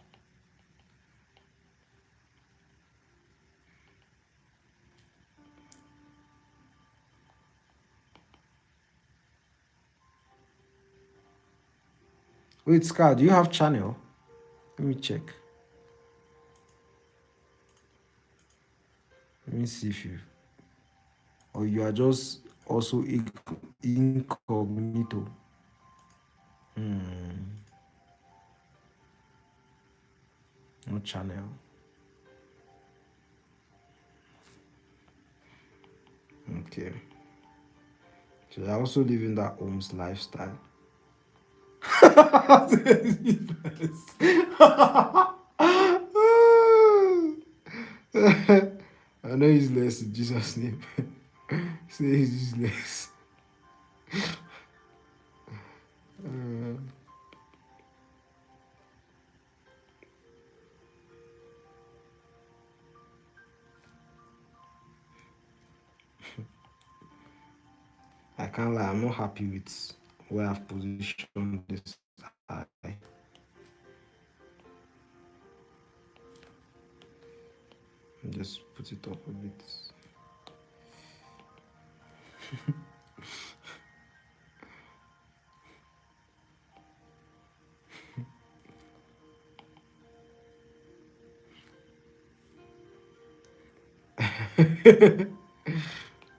Wait, Scar, do you have channel? Let me check. Let me see if you, or you are just also incognito. Hmm, no channel. Okay. So I also live in that home's lifestyle. I know he's less in Jesus' name. Say he's useless. Uh, I can't lie, I'm not happy with where I've positioned this eye. Just put it up a bit.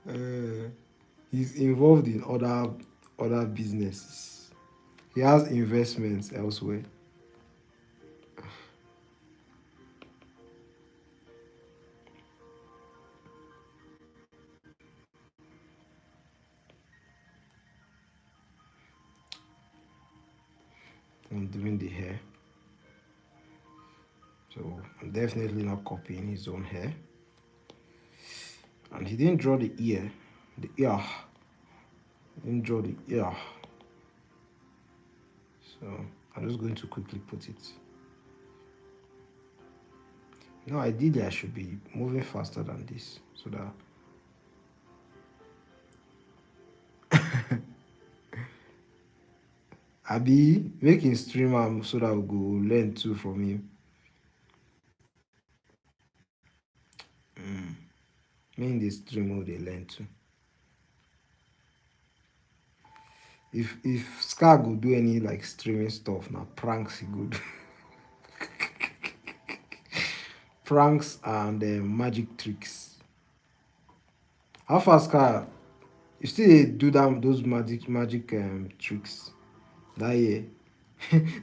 uh, he's involved in other businesses. He has investments elsewhere. I'm doing the hair. So I'm definitely not copying his own hair. And he didn't draw the ear. The ear. He didn't draw the ear. So I'm just going to quickly put it. No, ideally I should be moving faster than this so that I be making streamer so that we go learn too from him. Me in the stream they learn too. If Scar go do any like streaming stuff now, pranks he good. Pranks and magic tricks. How far Scar? You still dey do that those magic tricks that year?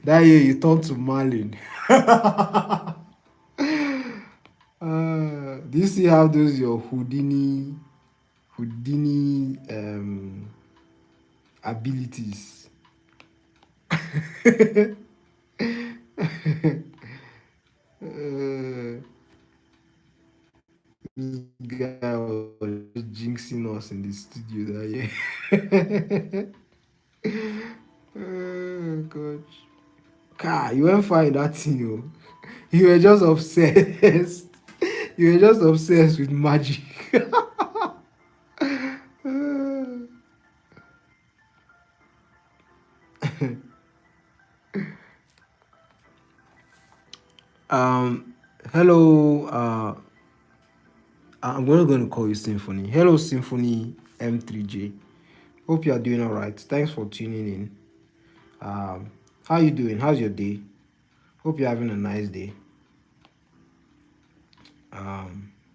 That year you turn to Marlin. Do you see how those your Houdini abilities? uh, this guy was jinxing us in the studio that year. Oh God. Car, you went far in that thing, yo. You were just obsessed. You were just obsessed with magic. um, hello. I'm not going to call you Symphony. Hello, Symphony M3J. Hope you are doing all right. Thanks for tuning in. How you doing? How's your day? Hope you're having a nice day.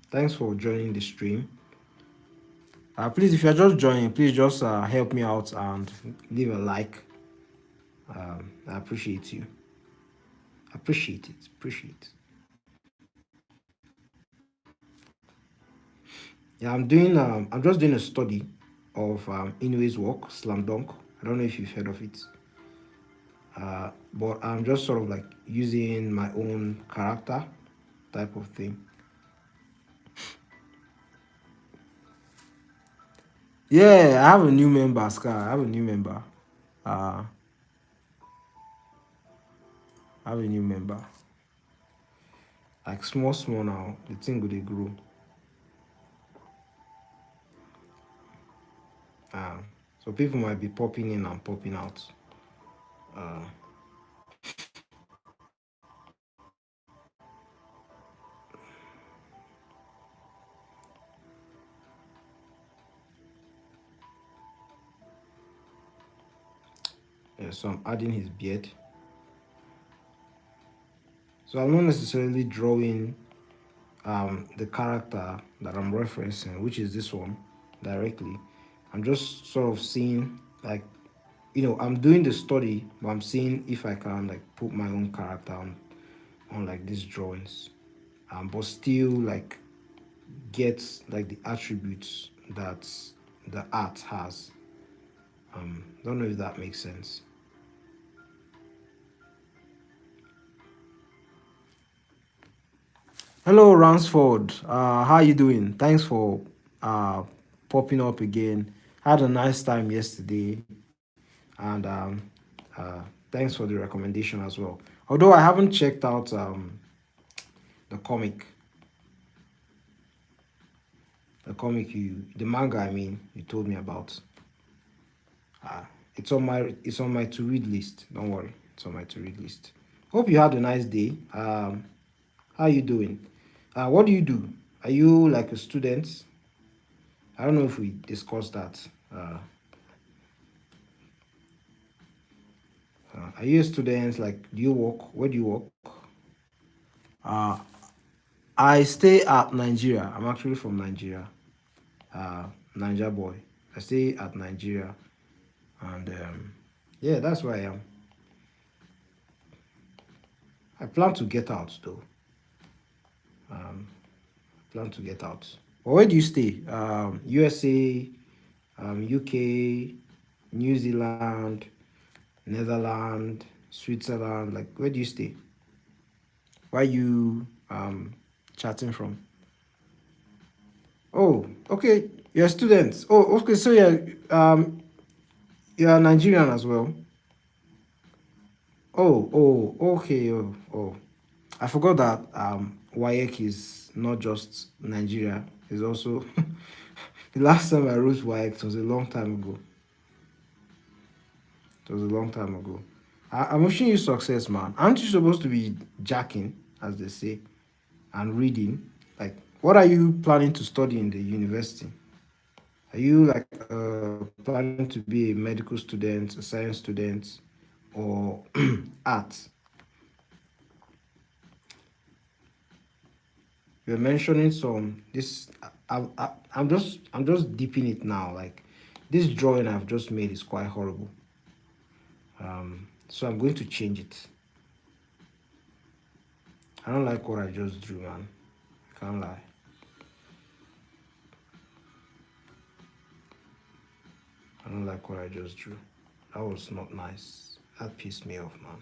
Thanks for joining the stream. Please, if you're just joining, please just help me out and leave a like. I appreciate you. Appreciate it. Appreciate it. Yeah, I'm just doing a study of Inue's work, Slam Dunk. I don't know if you've heard of it. But I'm just sort of like using my own character type of thing. Yeah, I have a new member, Scar. I have a new member. Uh, I have a new member. Like small, small now. The thing will they grow. So people might be popping in and popping out. Uh, yeah, so I'm adding his beard. So I'm not necessarily drawing the character that I'm referencing, which is this one, directly. I'm just sort of seeing like, I'm doing the study, but I'm seeing if I can like put my own character on like these drawings, but still like get like the attributes that the art has. Don't know if that makes sense. Hello, Ransford. How you doing? Thanks for uh, popping up again. Had a nice time yesterday, and thanks for the recommendation as well. Although I haven't checked out the comic, the manga. I mean, you told me about. Uh, it's on my to read list. Don't worry, it's on my to read list. Hope you had a nice day. How you doing? What do you do? Are you like a student? I don't know if we discussed that. Are you a student? Like, do you work? Where do you work? Uh, I stay at Nigeria. I'm actually from Nigeria. Niger boy. I stay at Nigeria, and yeah, that's where I am. I plan to get out though. Plan to get out. But where do you stay? USA, UK, New Zealand, Netherlands, Switzerland. Like, where do you stay? Where are you chatting from? Oh, okay. You're students. Oh, okay. So you're Nigerian as well. Oh, okay. Oh. I forgot that WAEC is not just Nigeria. It's also the last time I wrote WAEC was a long time ago. It was a long time ago. I'm wishing you success, man. Aren't you supposed to be jacking, as they say, and reading? Like, what are you planning to study in the university? Are you like planning to be a medical student, a science student, or art? You're mentioning some this. I'm just deeping it now. Like this drawing I've just made is quite horrible. So I'm going to change it. I don't like what I just drew, man. I can't lie. I don't like what I just drew. That was not nice. That pissed me off, man.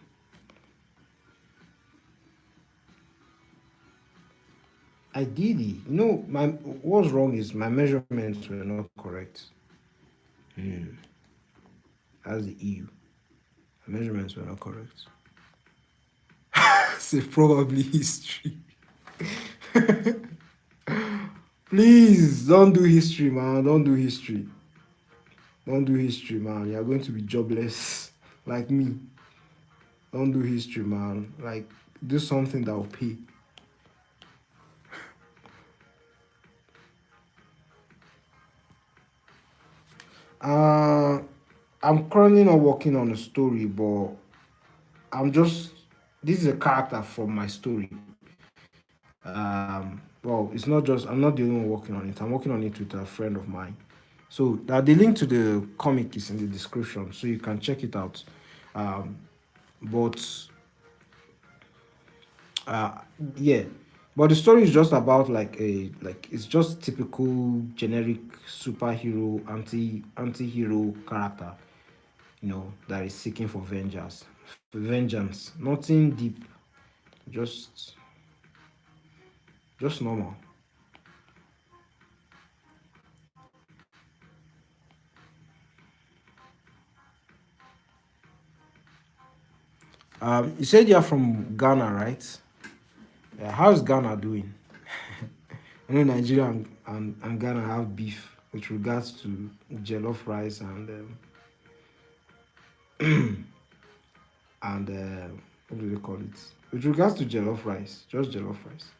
Ideally, my what's wrong is my measurements were not correct. That's the EU. My measurements were not correct. say probably history. Please don't do history, man. Don't do history. Don't do history, man. You're going to be jobless like me. Don't do history, man. Like, do something that will pay. Uh, I'm currently not working on a story, but I'm just. This is a character from my story. Well, it's not just. I'm not the only one working on it. I'm working on it with a friend of mine. So the link to the comic is in the description, so you can check it out. Um, but uh, yeah, but the story is just about like it's just typical generic superhero anti-hero character, that is seeking for vengeance. Nothing deep, just just normal. You said you're from Ghana, right? Yeah, how's Ghana doing? I know Nigeria and Ghana have beef with regards to jollof rice and what do they call it? With regards to jollof rice, just jollof rice.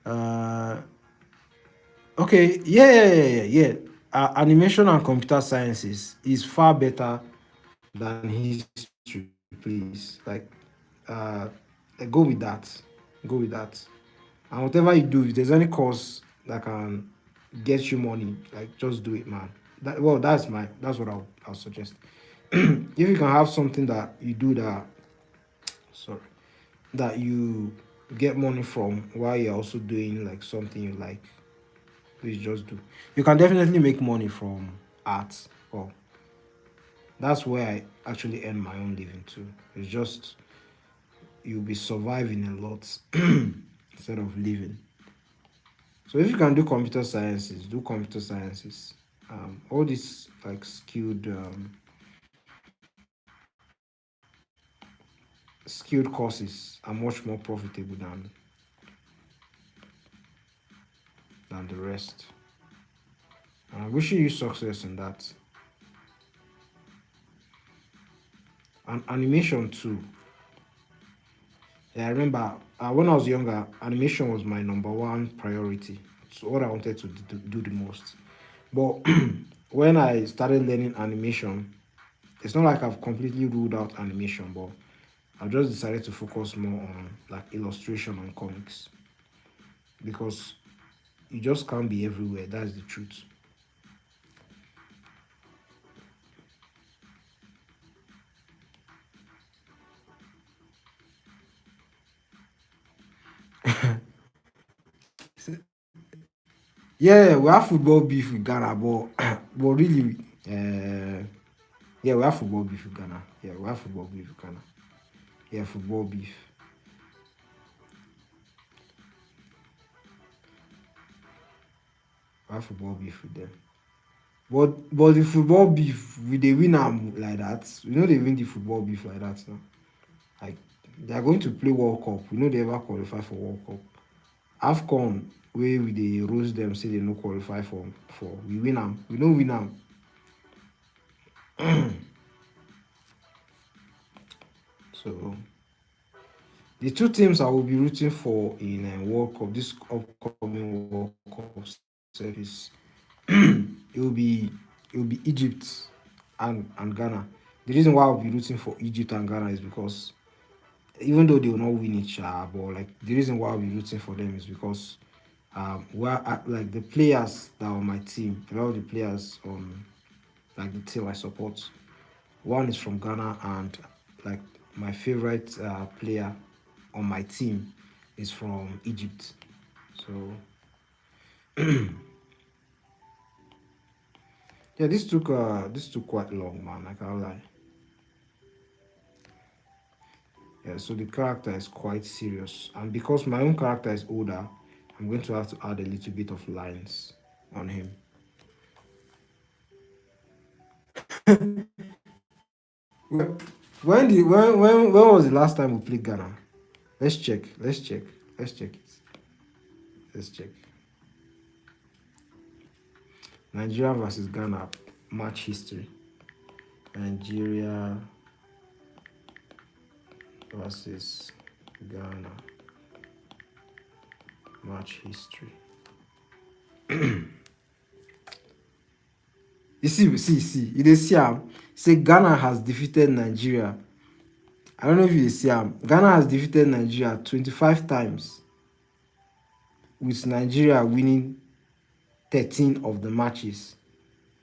Uh, okay, yeah. Animation and computer sciences is far better than history, please. Like, uh, go with that. Go with that. And whatever you do, if there's any course that can get you money, like just do it, man. That's what I'll suggest. If you can have something that you do sorry, that you get money from while you're also doing like something you like, please just do. You can definitely make money from art. Well, that's where I actually earn my own living too. It's just you'll be surviving a lot instead of living. So if you can do computer sciences, do computer sciences. All these like skilled courses are much more profitable than the rest. And I wish you success in that. And animation too. Yeah, I remember when I was younger, animation was my number one priority. It's what I wanted to do the most. But when I started learning animation, it's not like I've completely ruled out animation, but I've just decided to focus more on like illustration and comics because you just can't be everywhere. That's the truth. Yeah, we have football beef with Ghana, but but really, yeah, we have football beef with Ghana. Yeah, we have football beef with Ghana. Yeah, football beef. We have football beef with them. But the football beef, we they win am like that. We know they win the football beef like that now. Like they are going to play World Cup. We know they ever qualify for World Cup. AFCON, where we dey roast them, say they no qualify for we win am. We no win am. So the two teams I will be rooting for in World Cup, this upcoming World Cup service, it will be Egypt and Ghana. The reason why I'll be rooting for Egypt and Ghana is because even though they will not win each other, but like the reason why I'll be rooting for them is because like the players that are on my team, a lot of the players on like the team I support, one is from Ghana, and like my favorite player on my team is from Egypt. So yeah, this took quite long, man. I can't lie. Yeah, so the character is quite serious, and because my own character is older, I'm going to have to add a little bit of lines on him. When was the last time we played Ghana? Let's check. Let's check. Let's check it. Let's check. Nigeria versus Ghana match history. Nigeria versus Ghana match history. You see. You dey see am. Say Ghana has defeated Nigeria. I don't know if you dey see am. Ghana has defeated Nigeria 25 times, with Nigeria winning 13 of the matches.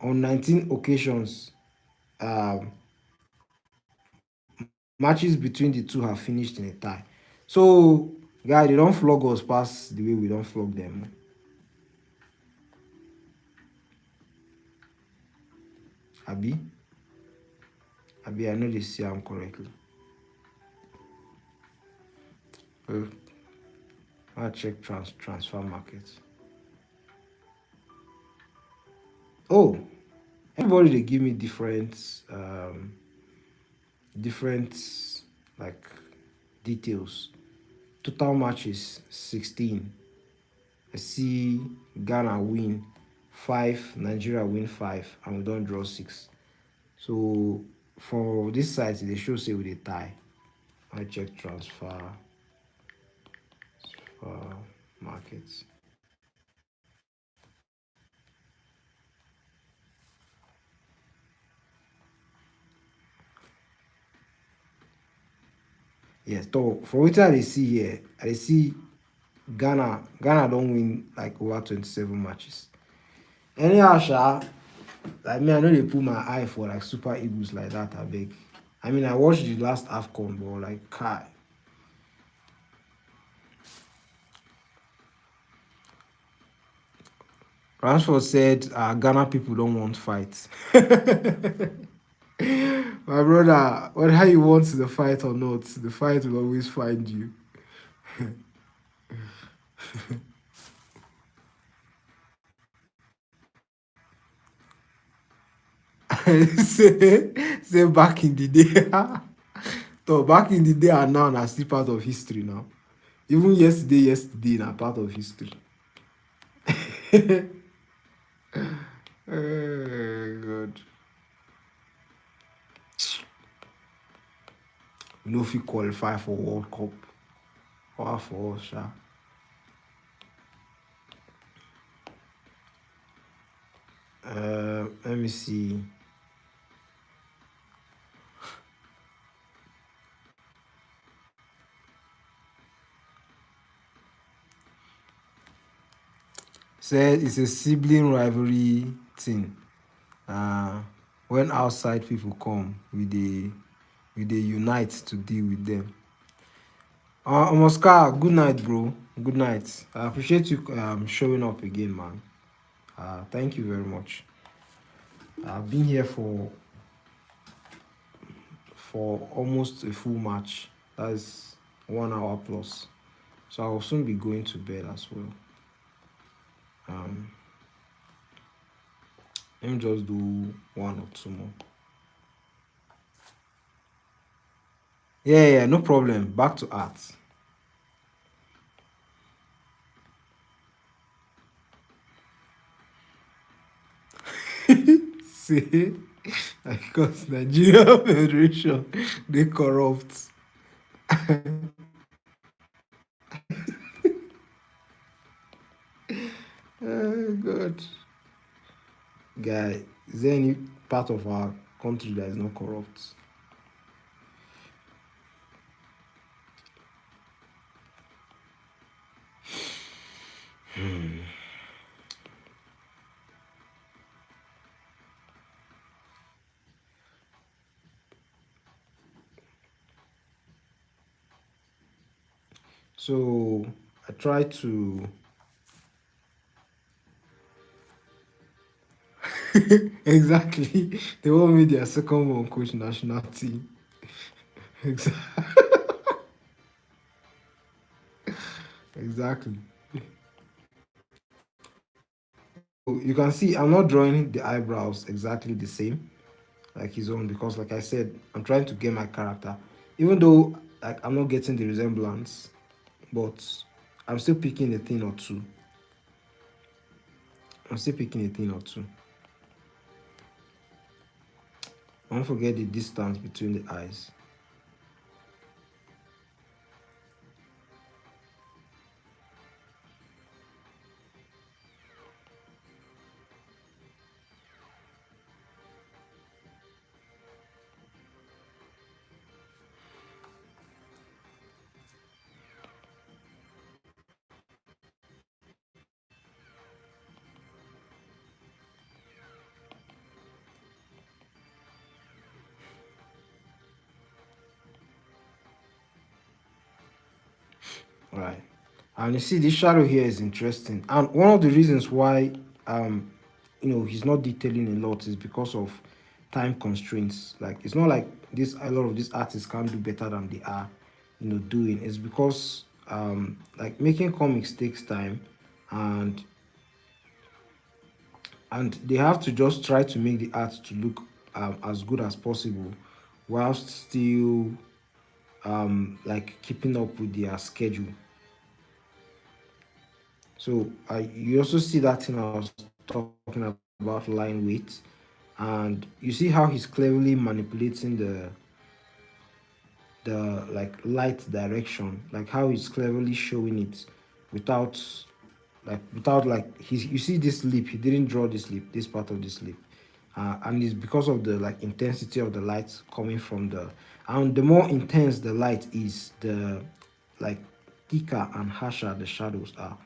On 19 occasions, um, matches between the two have finished in a tie. So, guys, they don't flog us past the way we don't flog them. Abi, I know they see am correctly. I'll check transfer market. Oh, everybody they give me different like details. Total matches 16. I see Ghana win 5, Nigeria win 5, and we don't draw 6. So for this side, they show say we dey tie. I check transfer markets. Yes, so for what I see here, I see Ghana don't win like over 27 matches. Anyhow, like me, I know they put my eye for like Super Eagles like that, I beg. I mean, I watched the last AFCON, but like, kai. Rashford said, Ghana people don't want fights. My brother, whether you want the fight or not, the fight will always find you. say back in the day. So back in the day and now, na still part of history now. Even yesterday na part of history. God. We no fit qualify for World Cup. Or for us, sha. Let me see. Said it's a sibling rivalry thing. When outside people come, we dey unite to deal with them. Oscar, good night, bro. Good night. I appreciate you showing up again, man. Thank you very much. I've been here for almost a full match. That's 1 hour plus. So I'll soon be going to bed as well. Let me just do 1 or 2 more. Yeah, no problem. Back to art. See, because Nigeria Federation, they corrupt. Oh God. Guy, is there any part of our country that is not corrupt? So I try to exactly. They want me their second one coach national team. Exactly. Exactly. So you can see I'm not drawing the eyebrows exactly the same. like his own, because like I said, I'm trying to get my character, even though like I'm not getting the resemblance, but I'm still picking a thing or two. I'm still picking a thing or two. Don't forget the distance between the eyes. Right. And you see, this shadow here is interesting. And one of the reasons why, he's not detailing a lot is because of time constraints. Like, it's not like this, a lot of these artists can't do better than they are, doing. It's because, like, making comics takes time, and they have to just try to make the art to look as good as possible, whilst still like keeping up with their schedule. So you also see that thing I was talking about, line weight, and you see how he's cleverly manipulating the like light direction, like how he's cleverly showing it without like he's, you see this lip, he didn't draw this lip, this part of this lip, and it's because of the like intensity of the light coming from the, and the more intense the light is, the like thicker and harsher the shadows are.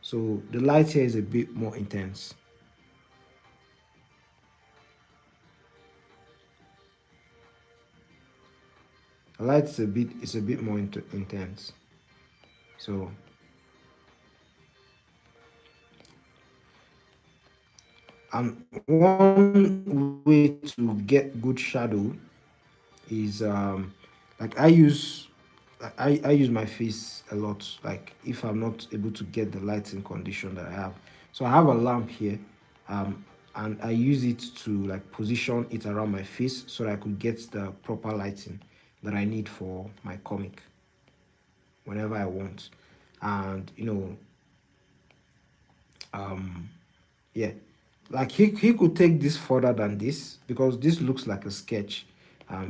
So the light here is a bit more intense. The light is a bit more intense. So, and one way to get good shadow is like I use my face a lot, like if I'm not able to get the lighting condition that I have. So I have a lamp here, and I use it to like position it around my face so that I could get the proper lighting that I need for my comic whenever I want. And um yeah, like he could take this further than this, because this looks like a sketch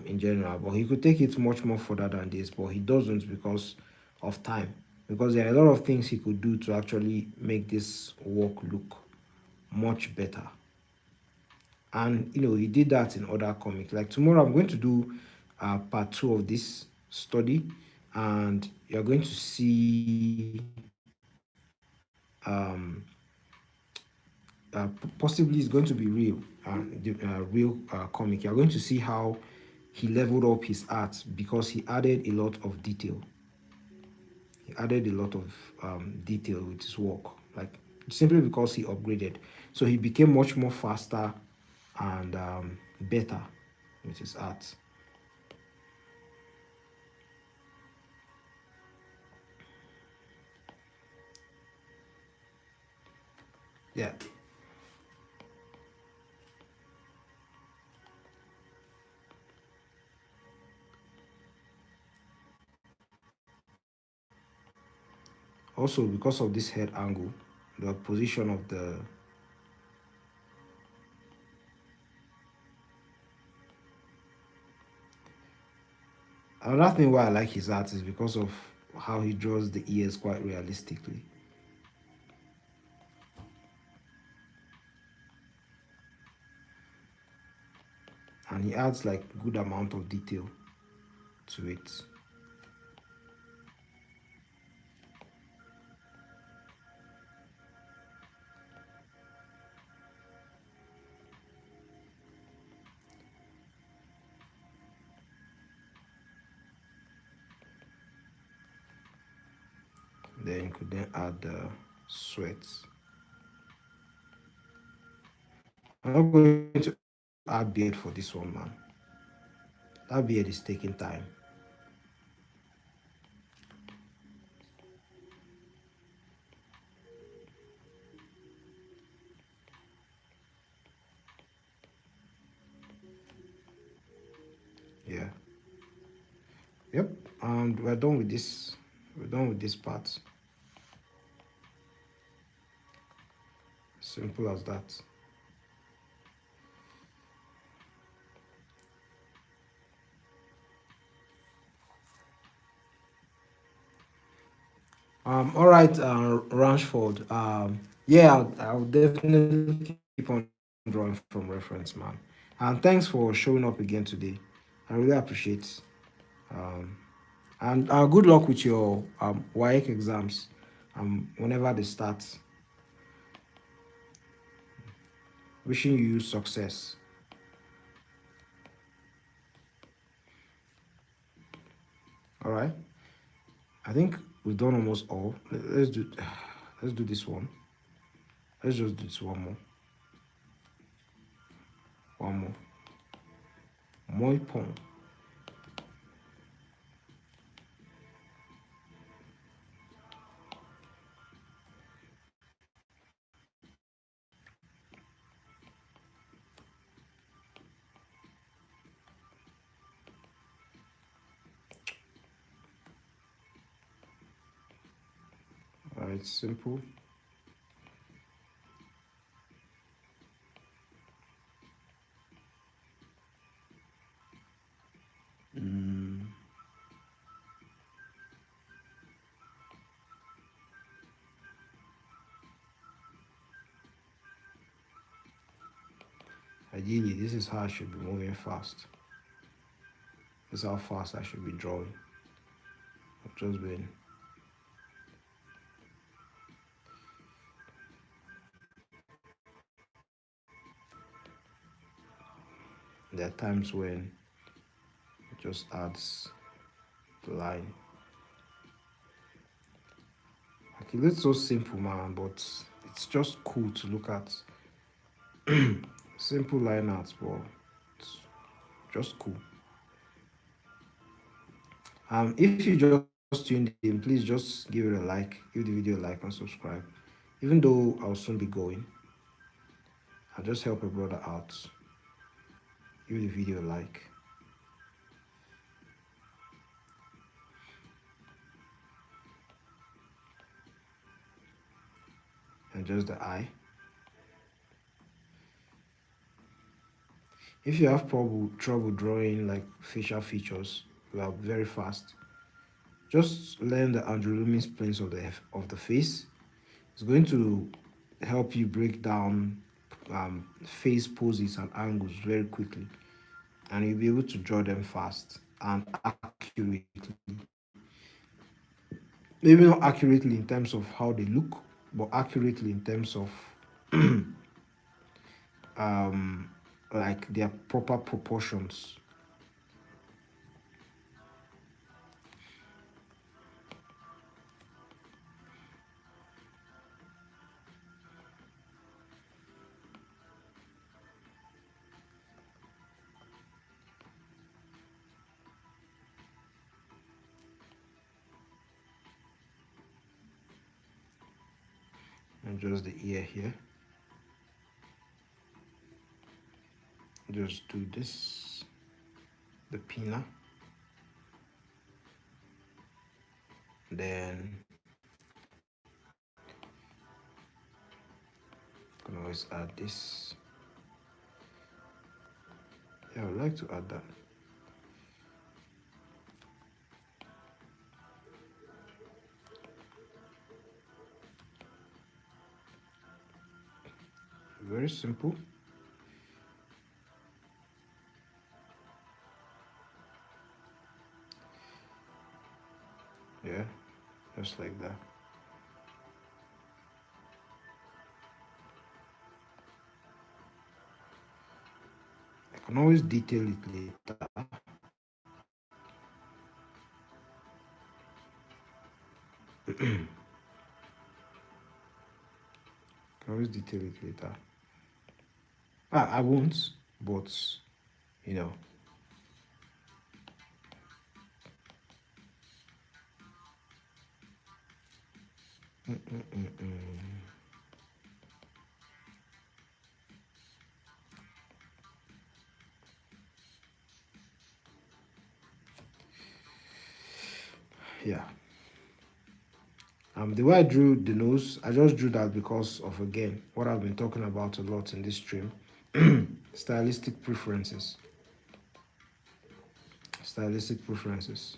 in general, but he could take it much more further than this, but he doesn't because of time, because there are a lot of things he could do to actually make this work look much better. And he did that in other comics. Like tomorrow I'm going to do part two of this study, and you're going to see um possibly it's going to be real, the real comic. You're going to see how he leveled up his art because he added a lot of detail. He added a lot of detail with his work, like simply because he upgraded. So he became much more faster and better with his art. Yeah. Also, because of this head angle, the position of the, another thing why I like his art is because of how he draws the ears quite realistically. And he adds like good amount of detail to it. Then you could then add the sweats. I'm not going to add beard for this one, man. That beard is taking time. We're done with this. We're done with this part. Simple as that. All right, Rashford. Yeah, I'll definitely keep on drawing from reference, man. And thanks for showing up again today. I really appreciate. Um, and good luck with your WAEC exams. Whenever they start, wishing you success. All right. I think we've done almost all. Let's do this one. Let's just do this one more. One more. Moi pong. All right, simple. Mm. Ideally, this is how I should be moving fast. This is how fast I should be drawing. I've just been. There are times when it just adds the line. Like, it looks so simple, man, but it's just cool to look at. Simple line arts, but it's just cool. If you just tuned in, please just give it a like, give the video a like and subscribe. Even though I'll soon be going, I'll just help a brother out. Give the video a like. And just the eye. If you have trouble drawing like facial features, are very fast, just learn the Andrew Loomis planes of the face. It's going to help you break down face poses and angles very quickly, and you'll be able to draw them fast and accurately. Maybe not accurately in terms of how they look, but accurately in terms of um, like their proper proportions. And just the ear here. Just do this, the pinna. Then you can always add this. Yeah, I would like to add that. Very simple. Yeah, just like that. I can always detail it later. Can always detail it later. I won't, but you know. Yeah. The way I drew the nose, I just drew that because of, again, what I've been talking about a lot in this stream. Stylistic preferences. Stylistic preferences.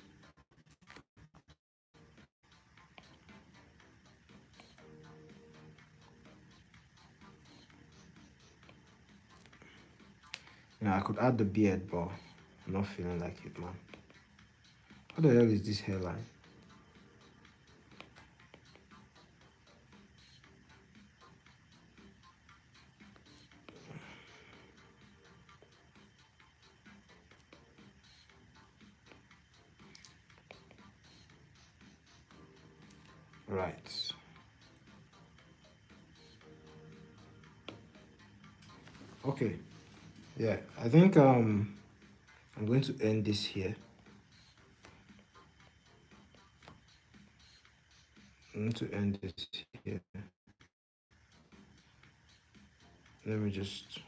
I could add the beard, but I'm not feeling like it, man. What the hell is this hairline? Right. Okay. Yeah, I think I'm going to end this here. I'm going to end this here. Let me just.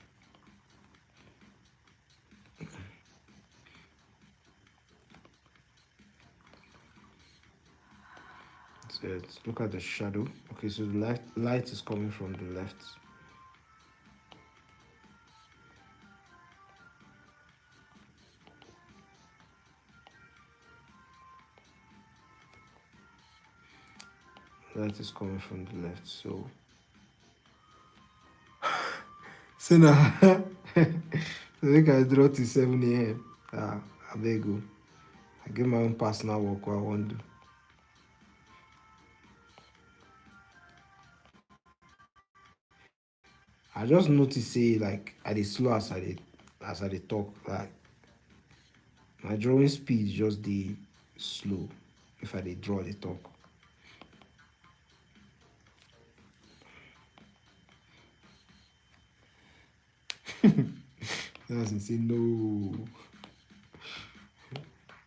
Let's look at the shadow. Okay, so the light is coming from the left. Light is coming from the left. So now I think I draw to 7 a.m. I beg you. I get my own personal work what I want to do. I just notice say like I dey slow as I dey talk. Like my drawing speed just dey slow if I dey draw dey talk. That's say no.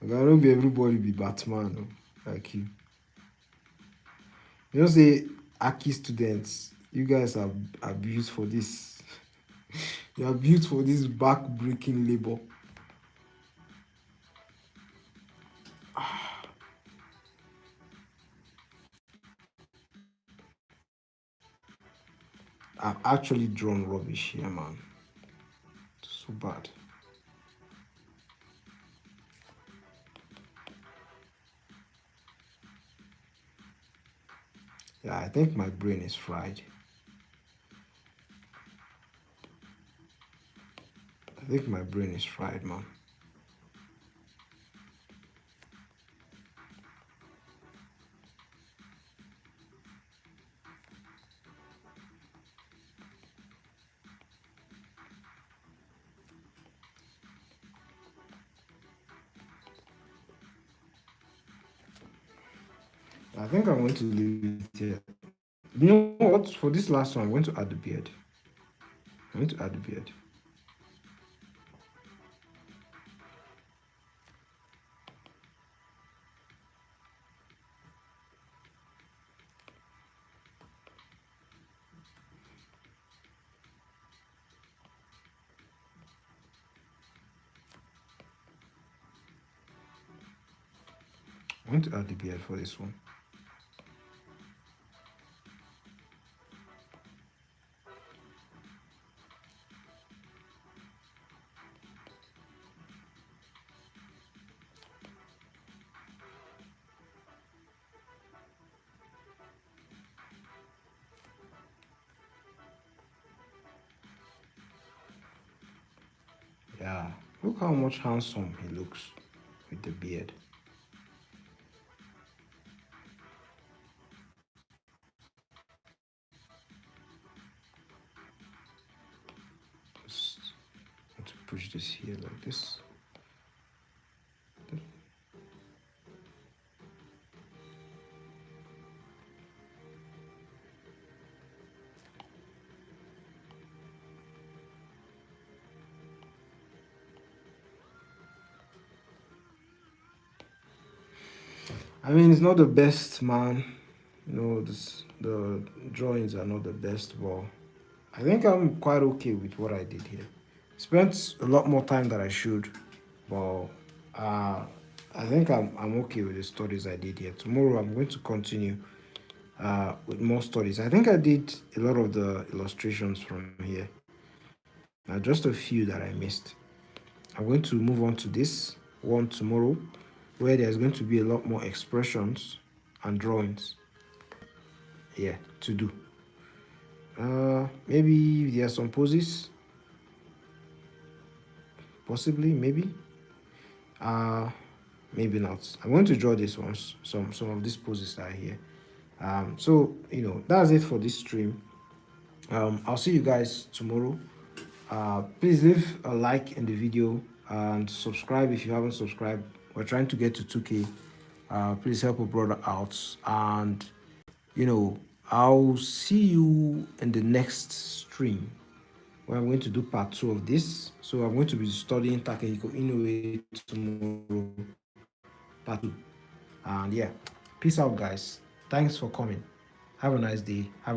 Like, I don't be everybody be Batman like you. You know say Aki students, you guys are built for this. You are built for this back-breaking labor. I've actually drawn rubbish here, man. So bad. Yeah, I think my brain is fried. I think my brain is fried, man. I think I'm going to leave it here. You know what? For this last one, I'm going to add the beard. I'm going to add the beard. I'm going to add the beard for this one. Yeah, look how much handsome he looks with the beard. Just want to push this here like this. I mean, it's not the best, man. You know, the drawings are not the best, but I think I'm quite okay with what I did here. Spent a lot more time than I should, but I think I'm okay with the studies I did here. Tomorrow I'm going to continue with more studies. I think I did a lot of the illustrations from here. Just a few that I missed. I'm going to move on to this one tomorrow, where there's going to be a lot more expressions and drawings. Yeah, to do. Maybe there are some poses. Possibly, maybe. Uh, Maybe not. I'm going to draw these ones. Some of these poses that are here. So that's it for this stream. I'll see you guys tomorrow. Please leave a like in the video and subscribe if you haven't subscribed. We're trying to get to 2K. Please help a brother out, and I'll see you in the next stream where I'm going to do part 2 of this. So I'm going to be studying TAKEHIKO INUOE tomorrow, part 2. And yeah, peace out, guys. Thanks for coming. Have a nice day. Have a